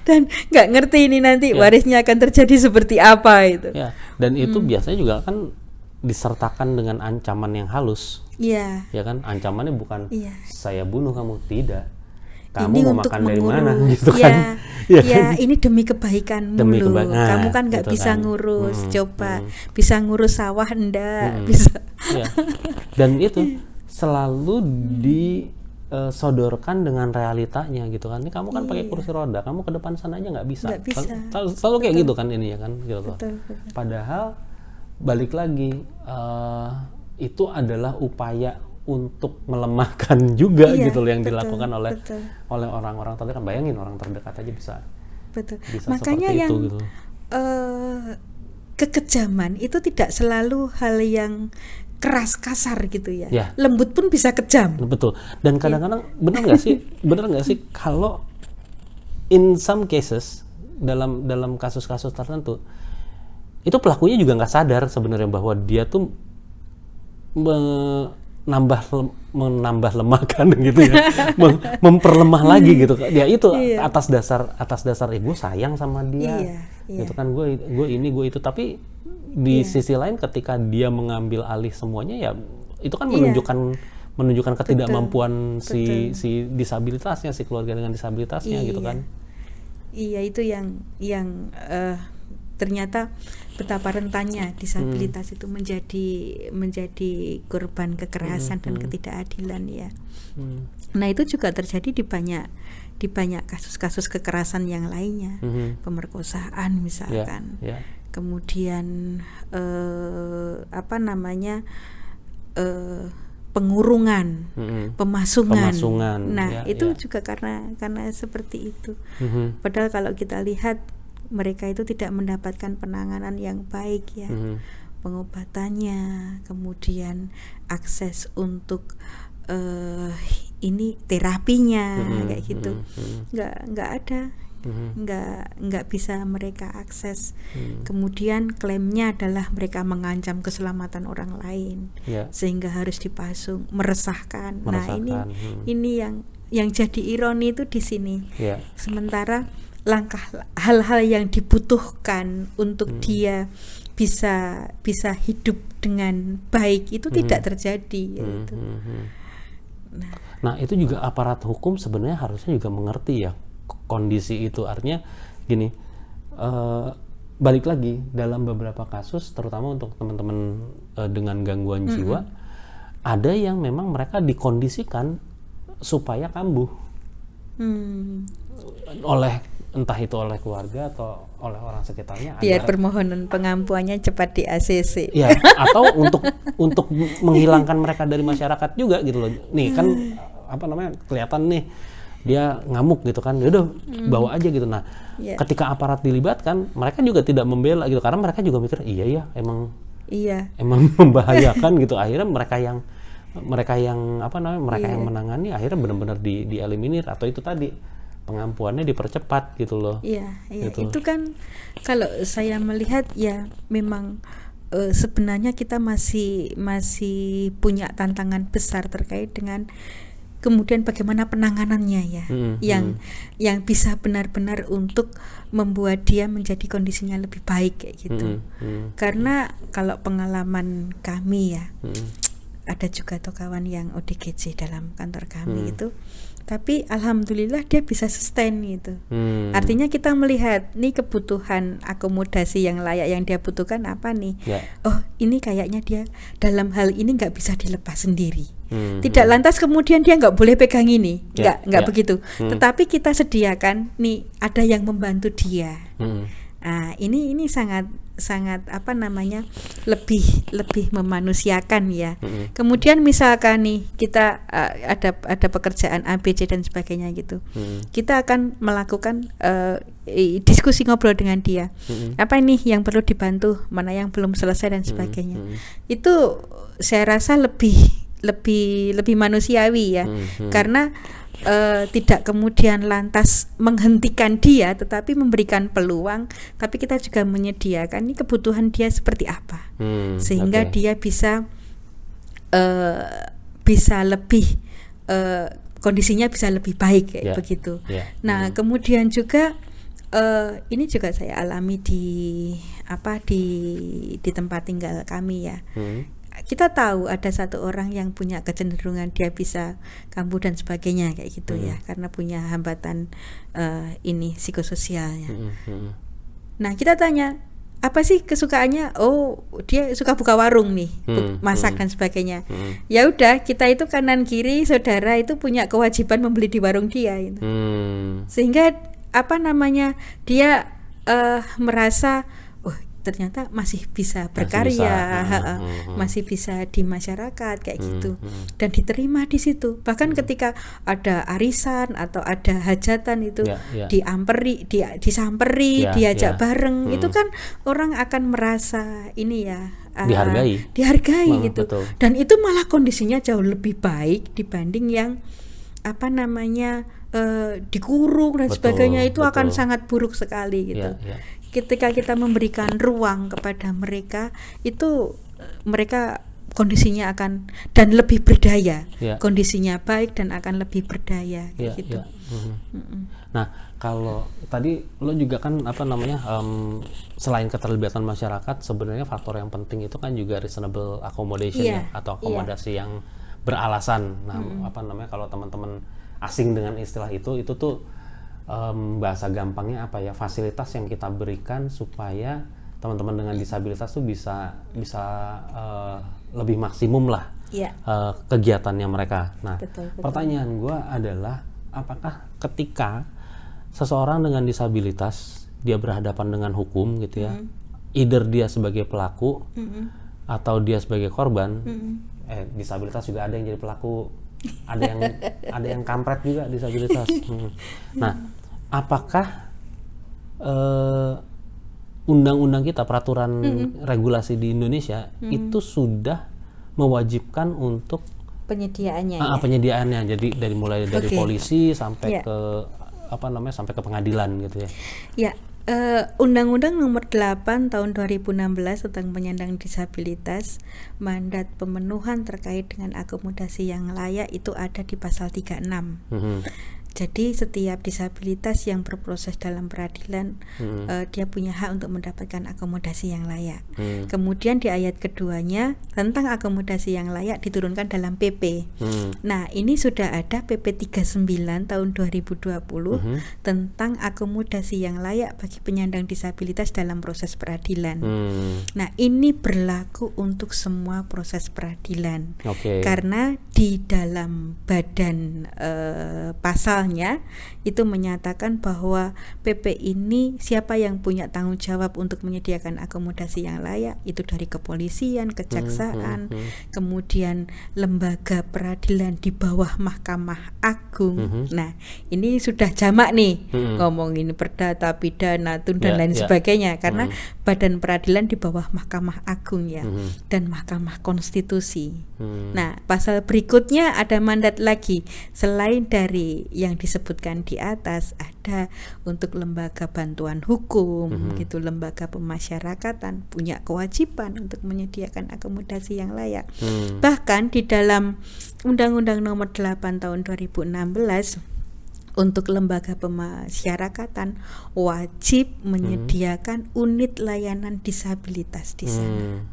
Dan nggak ngerti ini nanti warisnya akan terjadi seperti apa itu. Dan itu biasanya juga kan disertakan dengan ancaman yang halus. Ya kan, ancamannya bukan saya bunuh kamu, tidak. Kamu ini mau untuk makan dari mengurus, mana gitu kan? Ini demi kebaikanmu loh. Kamu kan nggak gitu bisa ngurus, coba bisa ngurus sawah enggak, bisa. Dan itu selalu disodorkan dengan realitanya gitu kan. Ini kamu kan pakai kursi roda, kamu ke depan sana aja nggak bisa. Selalu kayak gitu kan ini ya kan, gitu loh. Padahal balik lagi itu adalah upaya untuk melemahkan juga gitu loh yang dilakukan oleh orang-orang terdekat. Bayangin orang terdekat aja bisa makanya yang itu, gitu. Kekejaman itu tidak selalu hal yang keras kasar gitu ya. Lembut pun bisa kejam. Betul. Dan kadang-kadang benar nggak sih kalau in some cases dalam kasus-kasus tertentu itu pelakunya juga nggak sadar sebenarnya bahwa dia tuh menambah lemahkan gitu ya, memperlemah lagi gitu. Ya itu atas dasar gue sayang sama dia, gitu kan, gue itu. Tapi di sisi lain ketika dia mengambil alih semuanya ya itu kan menunjukkan ketidakmampuan si disabilitasnya, si keluarga dengan disabilitasnya gitu kan. Itu yang ternyata betapa rentannya disabilitas itu menjadi korban kekerasan dan ketidakadilan ya. Nah, itu juga terjadi di banyak kasus-kasus kekerasan yang lainnya, pemerkosaan misalkan. Kemudian pengurungan, pemasungan. Nah, itu ya. juga karena seperti itu. Padahal kalau kita lihat mereka itu tidak mendapatkan penanganan yang baik ya. Pengobatannya, kemudian akses untuk ini terapinya kayak gitu. Nggak ada. Nggak bisa mereka akses. Kemudian klaimnya adalah mereka mengancam keselamatan orang lain, sehingga harus dipasung, meresahkan. Nah ini yang jadi ironi itu di sini. Sementara hal-hal yang dibutuhkan untuk dia bisa hidup dengan baik itu tidak terjadi. Gitu. Nah itu juga aparat hukum sebenarnya harusnya juga mengerti ya kondisi itu. Artinya gini, balik lagi dalam beberapa kasus terutama untuk teman-teman dengan gangguan jiwa, ada yang memang mereka dikondisikan supaya kambuh entah itu oleh keluarga atau oleh orang sekitarnya, biar permohonan pengampuannya cepat di ACC ya, atau untuk menghilangkan mereka dari masyarakat juga gitu loh. Nih kan kelihatan nih dia ngamuk gitu kan, udah bawa aja gitu. Nah, ketika aparat dilibatkan, mereka juga tidak membela gitu, karena mereka juga mikir emang membahayakan gitu. Akhirnya mereka yang menangani akhirnya benar-benar dieliminir, atau itu tadi pengampuannya dipercepat gitu loh. Gitu. Itu kan kalau saya melihat ya memang sebenarnya kita masih punya tantangan besar terkait dengan kemudian bagaimana penanganannya ya, yang bisa benar-benar untuk membuat dia menjadi kondisinya lebih baik kayak gitu. Karena kalau pengalaman kami ya, ada juga kawan yang ODGJ dalam kantor kami itu, tapi alhamdulillah dia bisa sustain gitu. Artinya kita melihat nih kebutuhan akomodasi yang layak yang dia butuhkan apa nih. Oh ini kayaknya dia dalam hal ini nggak bisa dilepas sendiri. Tidak lantas kemudian dia nggak boleh pegang ini, nggak begitu. Tetapi kita sediakan nih ada yang membantu dia. Nah, ini sangat lebih memanusiakan ya. Kemudian misalkan nih kita ada pekerjaan A, B, C dan sebagainya gitu. Kita akan melakukan diskusi ngobrol dengan dia. Apa ini yang perlu dibantu, mana yang belum selesai dan sebagainya. Itu saya rasa lebih manusiawi ya. Karena tidak kemudian lantas menghentikan dia, tetapi memberikan peluang, tapi kita juga menyediakan ini kebutuhan dia seperti apa, sehingga dia bisa lebih kondisinya bisa lebih baik kayak begitu. Nah kemudian juga ini juga saya alami di tempat tinggal kami ya. Kita tahu ada satu orang yang punya kecenderungan dia bisa kambuh dan sebagainya kayak gitu ya, karena punya hambatan psikososialnya. Nah kita tanya apa sih kesukaannya? Oh dia suka buka warung nih, masak dan sebagainya. Ya udah, kita itu kanan kiri saudara itu punya kewajiban membeli di warung dia gitu. Sehingga dia merasa ternyata masih bisa berkarya, masih bisa di masyarakat kayak gitu, dan diterima di situ. Bahkan ketika ada arisan atau ada hajatan itu disamperi, diajak bareng, itu kan orang akan merasa ini ya dihargai gitu. Betul. Dan itu malah kondisinya jauh lebih baik dibanding yang dikurung dan sebagainya. Itu akan sangat buruk sekali gitu. Ketika kita memberikan ruang kepada mereka, itu mereka kondisinya akan dan lebih berdaya, kondisinya baik dan akan lebih berdaya gitu. Nah kalau tadi lo juga kan selain keterlibatan masyarakat, sebenarnya faktor yang penting itu kan juga reasonable accommodation atau akomodasi yang beralasan. Nah kalau teman-teman asing dengan istilah itu tuh bahasa gampangnya fasilitas yang kita berikan supaya teman-teman dengan disabilitas tuh bisa lebih maksimum lah kegiatannya mereka. Nah betul. Pertanyaan gue adalah, apakah ketika seseorang dengan disabilitas dia berhadapan dengan hukum gitu ya, either dia sebagai pelaku atau dia sebagai korban, disabilitas juga ada yang jadi pelaku, ada yang kampret juga disabilitas. Nah, apakah undang-undang kita, peraturan regulasi di Indonesia itu sudah mewajibkan untuk penyediaannya? Penyediaannya, jadi mulai dari polisi sampai ke sampai ke pengadilan gitu ya. Ya. Undang-Undang Nomor 8 Tahun 2016 tentang penyandang disabilitas, mandat pemenuhan terkait dengan akomodasi yang layak itu ada di pasal 36. Jadi setiap disabilitas yang berproses dalam peradilan dia punya hak untuk mendapatkan akomodasi yang layak. Kemudian di ayat keduanya tentang akomodasi yang layak diturunkan dalam PP. Nah, ini sudah ada PP 39 tahun 2020 tentang akomodasi yang layak bagi penyandang disabilitas dalam proses peradilan. Nah, ini berlaku untuk semua proses peradilan. Karena di dalam badan pasalnya itu menyatakan bahwa PP ini siapa yang punya tanggung jawab untuk menyediakan akomodasi yang layak itu dari kepolisian, kejaksaan, kemudian lembaga peradilan di bawah Mahkamah Agung. Nah, ini sudah jamak nih ngomongin perdata, pidana, tun dan lain sebagainya, karena badan peradilan di bawah Mahkamah Agung ya, dan Mahkamah Konstitusi. Nah, pasal berikutnya ada mandat lagi selain dari yang disebutkan di atas, ada untuk lembaga bantuan hukum gitu, lembaga pemasyarakatan punya kewajiban untuk menyediakan akomodasi yang layak. Bahkan di dalam Undang-Undang Nomor 8 Tahun 2016 untuk lembaga pemasyarakatan wajib menyediakan unit layanan disabilitas di sana.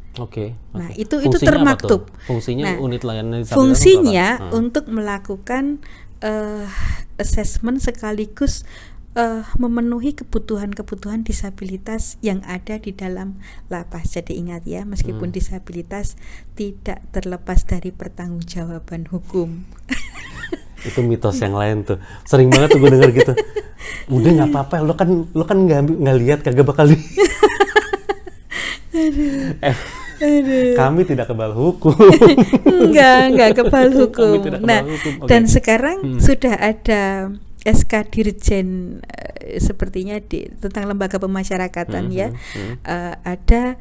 Nah, itu termaktub. Fungsinya unit layanan disabilitas. Fungsinya untuk melakukan assessment sekaligus memenuhi kebutuhan-kebutuhan disabilitas yang ada di dalam lapas. Jadi ingat ya, meskipun disabilitas tidak terlepas dari pertanggungjawaban hukum. Itu mitos yang lain tuh, sering banget tuh gue denger gitu. Udah nggak apa-apa, lo kan nggak lihat, kagak bakal kami tidak kebal hukum. Enggak kebal hukum. Nah, hukum. Dan sekarang sudah ada SK Dirjen sepertinya tentang lembaga pemasyarakatan ada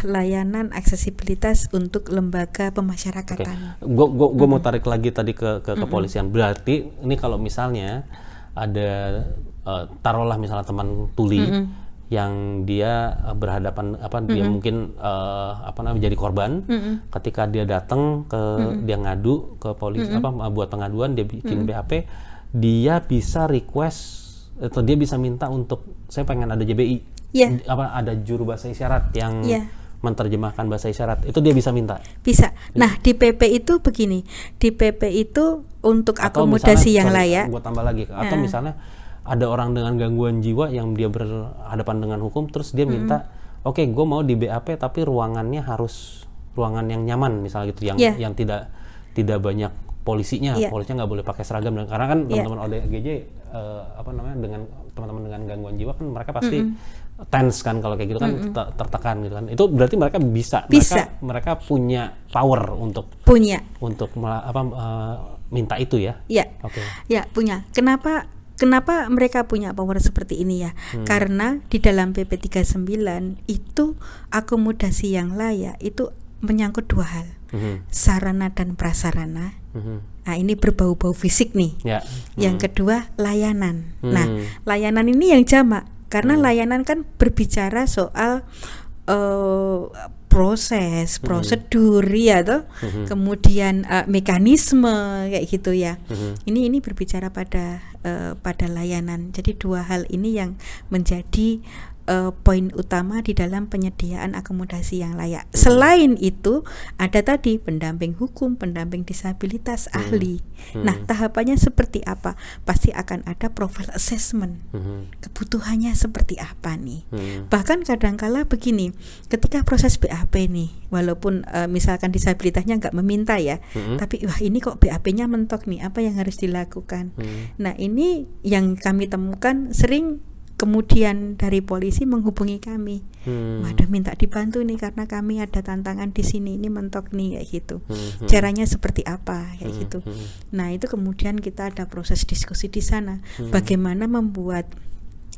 layanan aksesibilitas untuk lembaga pemasyarakatan. Gue mau tarik lagi tadi ke kepolisian. Berarti ini kalau misalnya ada taruhlah misalnya teman tuli yang dia berhadapan dia mungkin jadi korban, ketika dia datang dia ngadu ke polisi buat pengaduan, dia bikin BAP, dia bisa request atau dia bisa minta untuk saya pengen ada JBI, ada juru bahasa isyarat yang menerjemahkan bahasa isyarat, itu dia bisa minta. Bisa. Nah, di PP itu begini, di PP itu untuk akomodasi yang layak. Gue tambah lagi, atau misalnya ada orang dengan gangguan jiwa yang dia berhadapan dengan hukum, terus dia minta, oke, gue mau di BAP tapi ruangannya harus ruangan yang nyaman, misalnya gitu, yang tidak banyak polisinya nggak boleh pakai seragam, dan karena kan teman-teman ODGJ dengan teman-teman dengan gangguan jiwa kan mereka pasti tense kan kalau kayak gitu kan, tertekan gitu kan. Itu berarti mereka bisa. Mereka punya power untuk minta itu ya. Iya. Ya, punya. Kenapa mereka punya power seperti ini ya? Karena di dalam PP 39 itu akomodasi yang layak itu menyangkut dua hal. Sarana dan prasarana. Nah, ini berbau-bau fisik nih. Yang kedua, layanan. Nah, layanan ini yang jamak karena layanan kan berbicara soal proses, prosedur ya toh. Kemudian mekanisme kayak gitu ya. Ini berbicara pada layanan. Jadi dua hal ini yang menjadi poin utama di dalam penyediaan akomodasi yang layak. Selain itu ada tadi pendamping hukum, pendamping disabilitas, ahli. Nah, tahapannya seperti apa? Pasti akan ada profile assessment. Kebutuhannya seperti apa nih? Bahkan kadangkala begini, ketika proses BAP nih, walaupun misalkan disabilitasnya nggak meminta ya, tapi wah ini kok BAP-nya mentok nih, apa yang harus dilakukan? Nah, ini yang kami temukan sering kemudian dari polisi menghubungi kami, waduh minta dibantu nih karena kami ada tantangan di sini, ini mentok nih kayak gitu, caranya seperti apa kayak gitu. Nah itu kemudian kita ada proses diskusi di sana, bagaimana membuat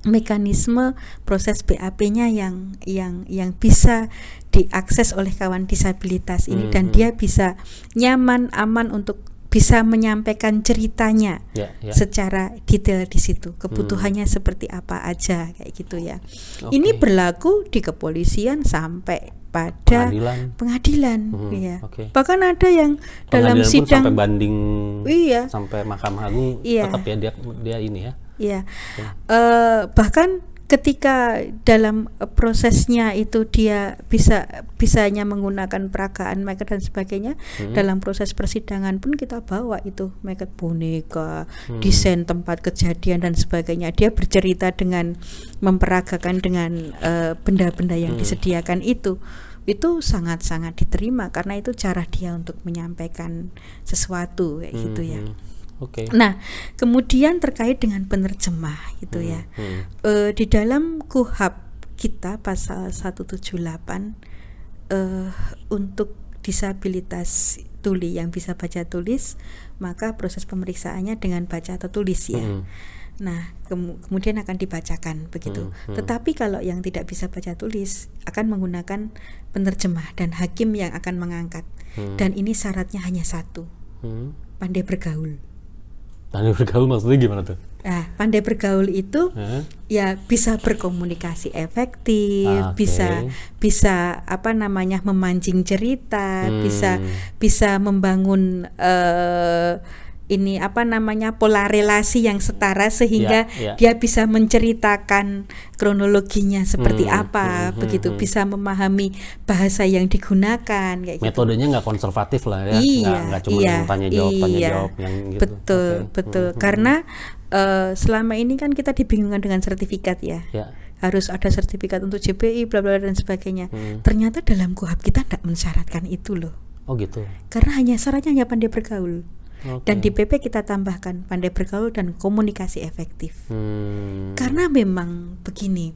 mekanisme proses BAP-nya yang bisa diakses oleh kawan disabilitas ini, dan dia bisa nyaman, aman untuk bisa menyampaikan ceritanya secara detail di situ, kebutuhannya seperti apa aja kayak gitu ya. Ini berlaku di kepolisian sampai pada pengadilan ya. Bahkan ada yang dalam sidang sampai banding, sampai Mahkamah Agung tetap ya dia ini ya. Iya. Bahkan ketika dalam prosesnya itu dia bisanya menggunakan peragaan make dan sebagainya, dalam proses persidangan pun kita bawa itu make boneka, desain tempat kejadian dan sebagainya. Dia bercerita dengan memperagakan dengan benda-benda yang disediakan itu sangat-sangat diterima karena itu cara dia untuk menyampaikan sesuatu kayak gitu ya. Nah, kemudian terkait dengan penerjemah gitu ya. Di dalam KUHP kita pasal 178 untuk disabilitas tuli yang bisa baca tulis, maka proses pemeriksaannya dengan baca atau tulis ya. Nah, kemudian akan dibacakan begitu. Tetapi kalau yang tidak bisa baca tulis akan menggunakan penerjemah dan hakim yang akan mengangkat. Dan ini syaratnya hanya satu, pandai bergaul. Pandai bergaul maksudnya gimana tuh? Nah, pandai bergaul itu ya bisa berkomunikasi efektif, bisa memancing cerita, bisa membangun pola relasi yang setara sehingga dia bisa menceritakan kronologinya seperti apa, begitu, bisa memahami bahasa yang digunakan kayak metodenya nggak konservatif lah ya, nggak cuma tanya jawab yang gitu. Betul. Karena selama ini kan kita dibingungkan dengan sertifikat ya. Harus ada sertifikat untuk JPI bla bla dan sebagainya. Ternyata dalam KUHP kita tidak mensyaratkan itu loh. Oh gitu. Karena syaratnya hanya pandai bergaul. Dan di PP kita tambahkan pandai bergaul dan komunikasi efektif. Karena memang begini,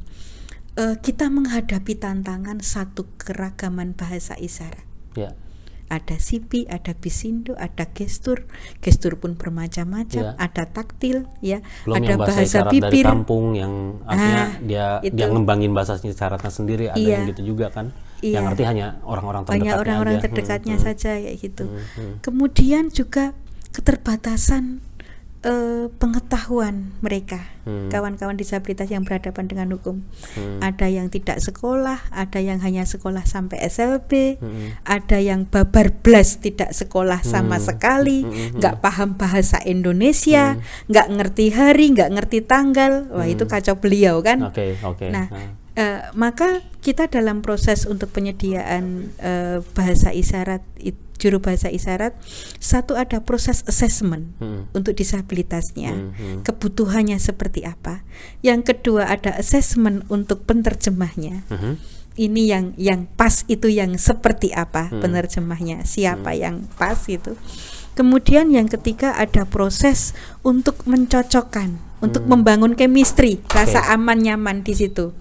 kita menghadapi tantangan satu keragaman bahasa isyarat. Ada sipi, ada bisindo, ada gestur pun bermacam-macam, ada taktil ya, belum ada bahasa bibir dari kampung yang artinya dia ngembangin bahasa isyaratnya sendiri, ada yang gitu juga kan. Yang arti hanya orang-orang terdekatnya saja kayak gitu. Kemudian juga keterbatasan pengetahuan mereka, kawan-kawan disabilitas yang berhadapan dengan hukum. Ada yang tidak sekolah, ada yang hanya sekolah sampai SLB, ada yang babar blas tidak sekolah sama sekali, nggak paham bahasa Indonesia, nggak ngerti hari, nggak ngerti tanggal. Wah itu kacau beliau kan. Nah maka kita dalam proses untuk penyediaan bahasa isyarat, juru bahasa isyarat, satu ada proses assessment untuk disabilitasnya, kebutuhannya seperti apa. Yang kedua ada assessment untuk penerjemahnya. Ini yang pas itu yang seperti apa penerjemahnya, siapa yang pas itu. Kemudian yang ketiga ada proses untuk mencocokkan, untuk membangun chemistry, rasa aman nyaman di situ.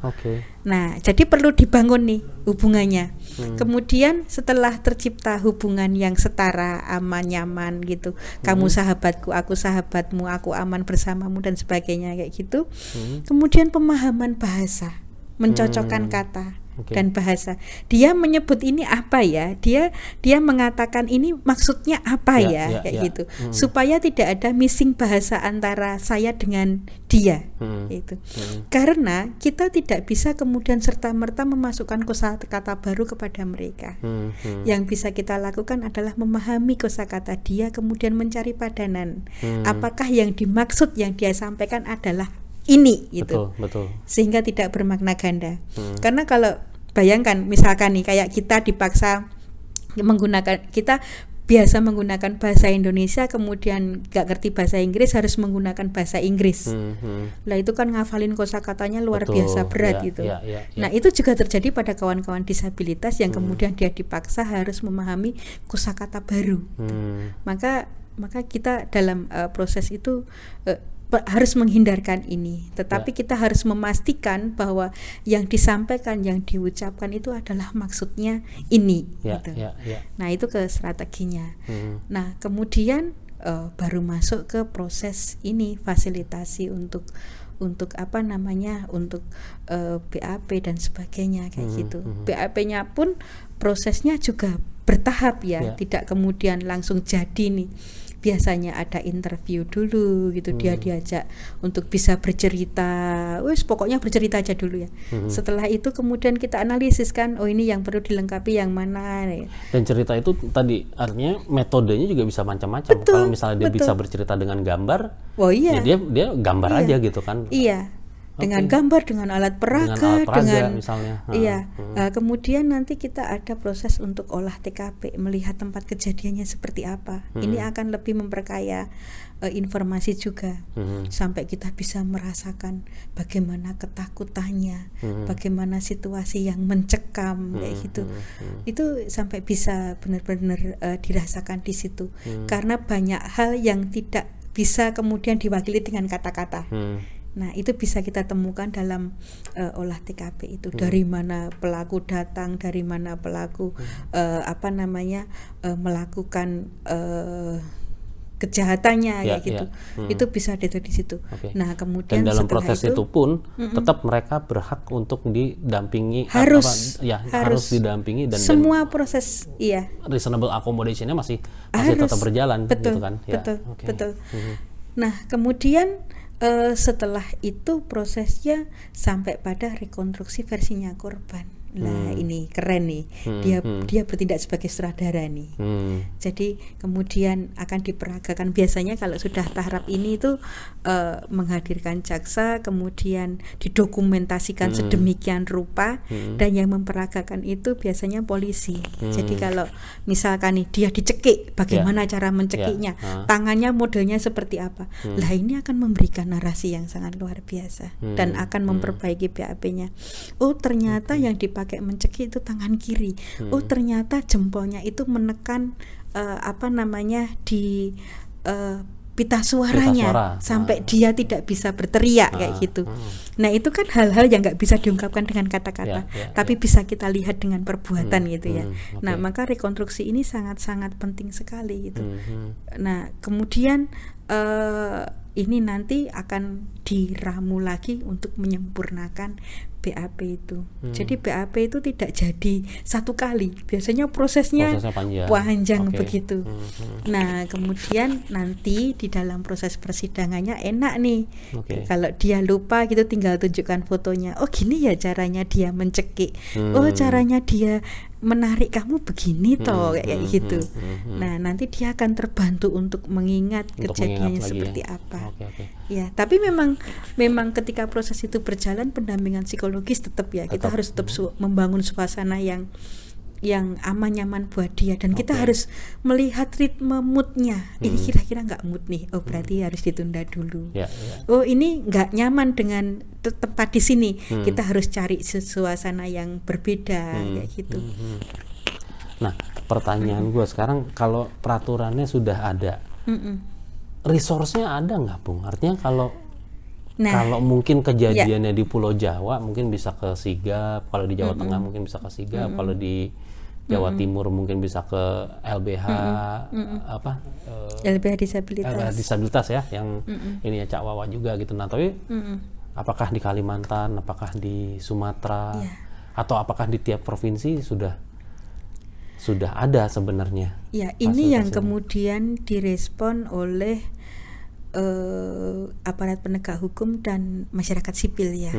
Nah, jadi perlu dibangun nih hubungannya. Kemudian setelah tercipta hubungan yang setara, aman nyaman gitu, kamu sahabatku, aku sahabatmu, aku aman bersamamu dan sebagainya kayak gitu. Kemudian pemahaman bahasa, mencocokkan kata dan bahasa. Dia menyebut ini apa ya? Dia mengatakan ini maksudnya apa kayak gitu. Supaya tidak ada missing bahasa antara saya dengan dia itu. Karena kita tidak bisa kemudian serta-merta memasukkan kosakata baru kepada mereka. Yang bisa kita lakukan adalah memahami kosakata dia, kemudian mencari padanan. Apakah yang dimaksud yang dia sampaikan adalah ini gitu. Betul. Sehingga tidak bermakna ganda. Karena kalau bayangkan misalkan nih kayak kita dipaksa kita biasa menggunakan bahasa Indonesia, kemudian gak ngerti bahasa Inggris, harus menggunakan bahasa Inggris. Lah itu kan ngafalin kosakatanya luar biasa berat gitu. Nah itu juga terjadi pada kawan-kawan disabilitas yang kemudian dia dipaksa harus memahami kosakata baru. Maka kita dalam proses itu harus menghindarkan ini, tetapi kita harus memastikan bahwa yang disampaikan, yang diucapkan itu adalah maksudnya ini, gitu. Nah, itu ke strateginya. Nah, kemudian baru masuk ke proses ini, fasilitasi untuk apa namanya, untuk BAP dan sebagainya kayak gitu. BAP-nya pun prosesnya juga bertahap ya, tidak kemudian langsung jadi nih. Biasanya ada interview dulu gitu, dia diajak untuk bisa bercerita, pokoknya bercerita aja dulu ya. Setelah itu kemudian kita analisis kan, oh ini yang perlu dilengkapi yang mana ya. Dan cerita itu tadi artinya metodenya juga bisa macam-macam. Kalau misalnya dia bisa bercerita dengan gambar, ya dia gambar aja gitu kan. Iya. Dengan gambar, dengan alat peraga, dengan misalnya. Kemudian nanti kita ada proses untuk olah TKP, melihat tempat kejadiannya seperti apa. Ini akan lebih memperkaya informasi juga, sampai kita bisa merasakan bagaimana ketakutannya, bagaimana situasi yang mencekam kayak gitu. Itu sampai bisa benar-benar dirasakan di situ. Karena banyak hal yang tidak bisa kemudian diwakili dengan kata-kata. Nah, itu bisa kita temukan dalam olah TKP itu. Dari mana pelaku datang, dari mana pelaku melakukan kejahatannya kayak gitu. Itu bisa dilihat di situ. Nah, kemudian dan dalam proses itu pun tetap mereka berhak untuk didampingi, harus didampingi, dan semua proses reasonable accommodation-nya masih tetap berjalan. Betul, gitu kan. Betul. Nah, kemudian setelah itu prosesnya sampai pada rekonstruksi versinya korban. Nah, ini keren nih. Dia bertindak sebagai sutradara nih. Jadi kemudian akan diperagakan. Biasanya kalau sudah tahap ini itu menghadirkan jaksa, kemudian didokumentasikan sedemikian rupa, dan yang memperagakan itu biasanya polisi. Jadi kalau misalkan nih dia dicekik, bagaimana cara mencekiknya, tangannya modelnya seperti apa. Lah, ini akan memberikan narasi yang sangat luar biasa dan akan memperbaiki BAP-nya. Oh, ternyata yang pakai mencekik itu tangan kiri. Oh, ternyata jempolnya itu menekan di pita suaranya sampai dia tidak bisa berteriak kayak gitu. Nah, itu kan hal-hal yang nggak bisa diungkapkan dengan kata-kata, tapi bisa kita lihat dengan perbuatan gitu ya. Nah, maka rekonstruksi ini sangat-sangat penting sekali gitu. Nah, kemudian ini nanti akan diramu lagi untuk menyempurnakan BAP itu. Jadi BAP itu tidak jadi satu kali. Biasanya prosesnya panjang begitu. Nah, kemudian nanti di dalam proses persidangannya enak nih. Kalau dia lupa gitu tinggal tunjukkan fotonya. Oh, gini ya caranya dia mencekik. Oh, caranya dia menarik kamu begini toh kayak gitu. Nah, nanti dia akan terbantu untuk mengingat kejadiannya seperti apa. Ya, tapi memang ketika proses itu berjalan, pendampingan psikologis tetap ya. Kita harus tetap membangun suasana yang aman nyaman buat dia, dan kita harus melihat ritme moodnya. Ini kira-kira nggak mood nih, oh berarti harus ditunda dulu. Oh, ini nggak nyaman dengan tempat di sini, kita harus cari suasana yang berbeda kayak gitu. Nah, pertanyaan gue sekarang, kalau peraturannya sudah ada, resource-nya ada nggak, Bung? Artinya kalau mungkin kejadiannya di Pulau Jawa mungkin bisa ke Sigap, kalau di Jawa Tengah mungkin bisa ke Sigap, kalau di Jawa Timur mungkin bisa ke LBH LBH disabilitas ya, yang ini ya Cak Wawa juga gitu. Nah, tapi apakah di Kalimantan, apakah di Sumatera, atau apakah di tiap provinsi sudah ada sebenarnya? Ya, ini yang kemudian direspon oleh aparat penegak hukum dan masyarakat sipil ya.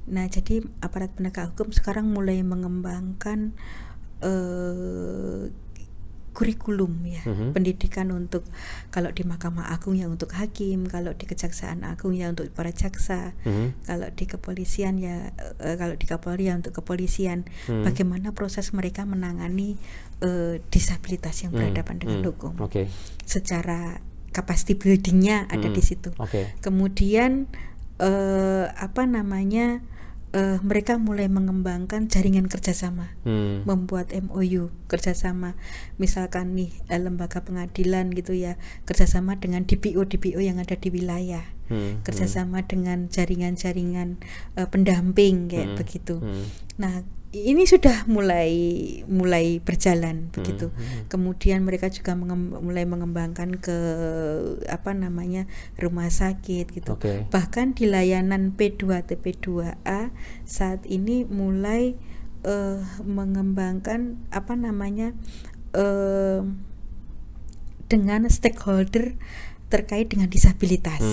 Nah, jadi aparat penegak hukum sekarang mulai mengembangkan kurikulum ya, pendidikan untuk, kalau di Mahkamah Agung ya untuk hakim, kalau di Kejaksaan Agung ya untuk para jaksa, kalau di kepolisian ya kalau di Kapolri ya untuk kepolisian, bagaimana proses mereka menangani disabilitas yang berhadapan dengan hukum. Secara capacity buildingnya ada di situ. Kemudian mereka mulai mengembangkan jaringan kerjasama, membuat MOU kerjasama, misalkan nih lembaga pengadilan gitu ya, kerjasama dengan DPO yang ada di wilayah. kerjasama dengan jaringan-jaringan pendamping kayak begitu. Nah, ini sudah mulai berjalan begitu. Kemudian mereka juga mulai mengembangkan ke rumah sakit gitu. Bahkan di layanan P2TP2A saat ini mulai mengembangkan dengan stakeholder terkait dengan disabilitas.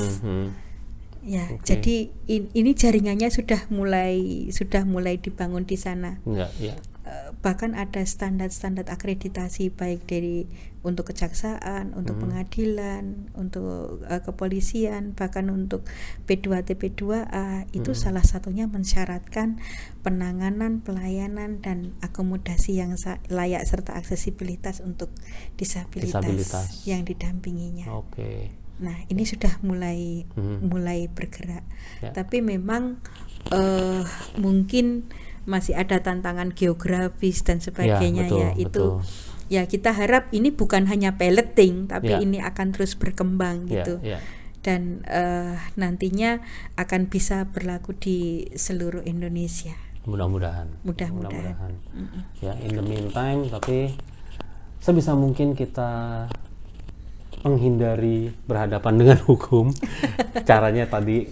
Ya, jadi ini jaringannya sudah mulai dibangun di sana. Bahkan ada standar-standar akreditasi baik untuk kejaksaan, untuk pengadilan, untuk kepolisian, bahkan untuk P2TP2A itu salah satunya mensyaratkan penanganan, pelayanan dan akomodasi yang layak serta aksesibilitas untuk disabilitas yang didampinginya. Nah, ini sudah mulai bergerak. Tapi memang mungkin masih ada tantangan geografis dan sebagainya, betul. Ya kita harap ini bukan hanya piloting, tapi ini akan terus berkembang gitu. Dan nantinya akan bisa berlaku di seluruh Indonesia. Mudah-mudahan. Ya, in the meantime, tapi sebisa mungkin kita menghindari berhadapan dengan hukum. Caranya tadi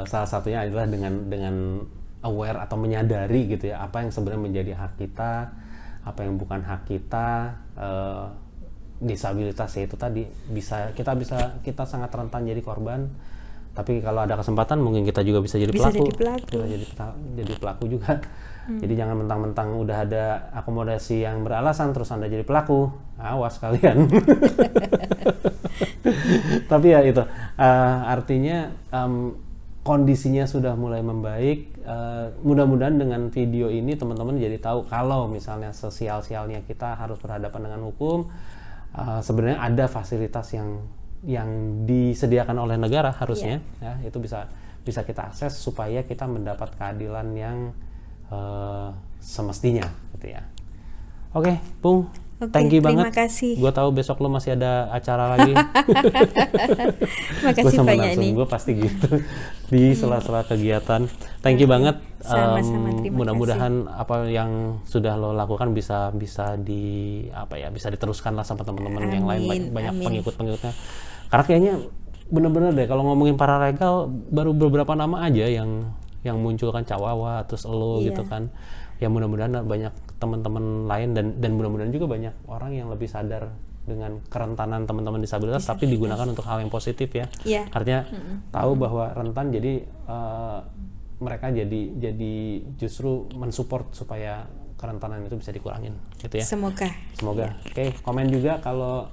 salah satunya adalah dengan aware atau menyadari gitu ya, apa yang sebenarnya menjadi hak kita, apa yang bukan hak kita. Disabilitas ya itu tadi kita sangat rentan jadi korban, tapi kalau ada kesempatan mungkin kita juga bisa jadi pelaku. Jadi pelaku juga. Jadi jangan mentang-mentang udah ada akomodasi yang beralasan terus Anda jadi pelaku. Awas kalian. Tapi ya itu artinya kondisinya sudah mulai membaik. Mudah-mudahan dengan video ini teman-teman jadi tahu kalau misalnya sesial-sialnya kita harus berhadapan dengan hukum, sebenarnya ada fasilitas yang disediakan oleh negara harusnya, ya itu bisa kita akses supaya kita mendapat keadilan yang semestinya gitu ya. Oke, Pung. Thank you banget. Terima kasih. Gue tahu besok lo masih ada acara lagi. Makasih banyak nih. Gue pasti gitu di sela-sela kegiatan. Thank you banget. Sama-sama. Mudah-mudahan apa yang sudah lo lakukan bisa diteruskan lah sama teman-teman yang lain, banyak pengikut-pengikutnya. Karena kayaknya bener-bener deh kalau ngomongin paralegal baru beberapa nama aja yang muncul kan, Cawawa terus lo gitu kan. Ya mudah-mudahan banyak teman-teman lain dan mudah-mudahan juga banyak orang yang lebih sadar dengan kerentanan teman-teman disabilitas, tapi digunakan untuk hal yang positif ya. Artinya tahu bahwa rentan, jadi mereka jadi justru mensupport supaya kerentanan itu bisa dikurangin gitu ya. Semoga. Oke, komen juga kalau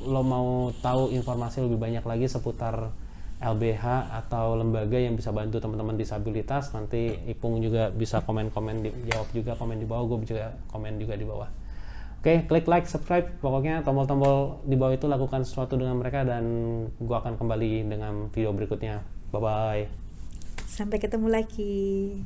lo mau tahu informasi lebih banyak lagi seputar LBH atau lembaga yang bisa bantu teman-teman disabilitas. Nanti Ipung juga bisa komen-komen, jawab juga komen di bawah, gue juga komen juga di bawah. Oke, klik like, subscribe, pokoknya tombol-tombol di bawah itu lakukan sesuatu dengan mereka, dan gue akan kembali dengan video berikutnya. Bye-bye. Sampai ketemu lagi.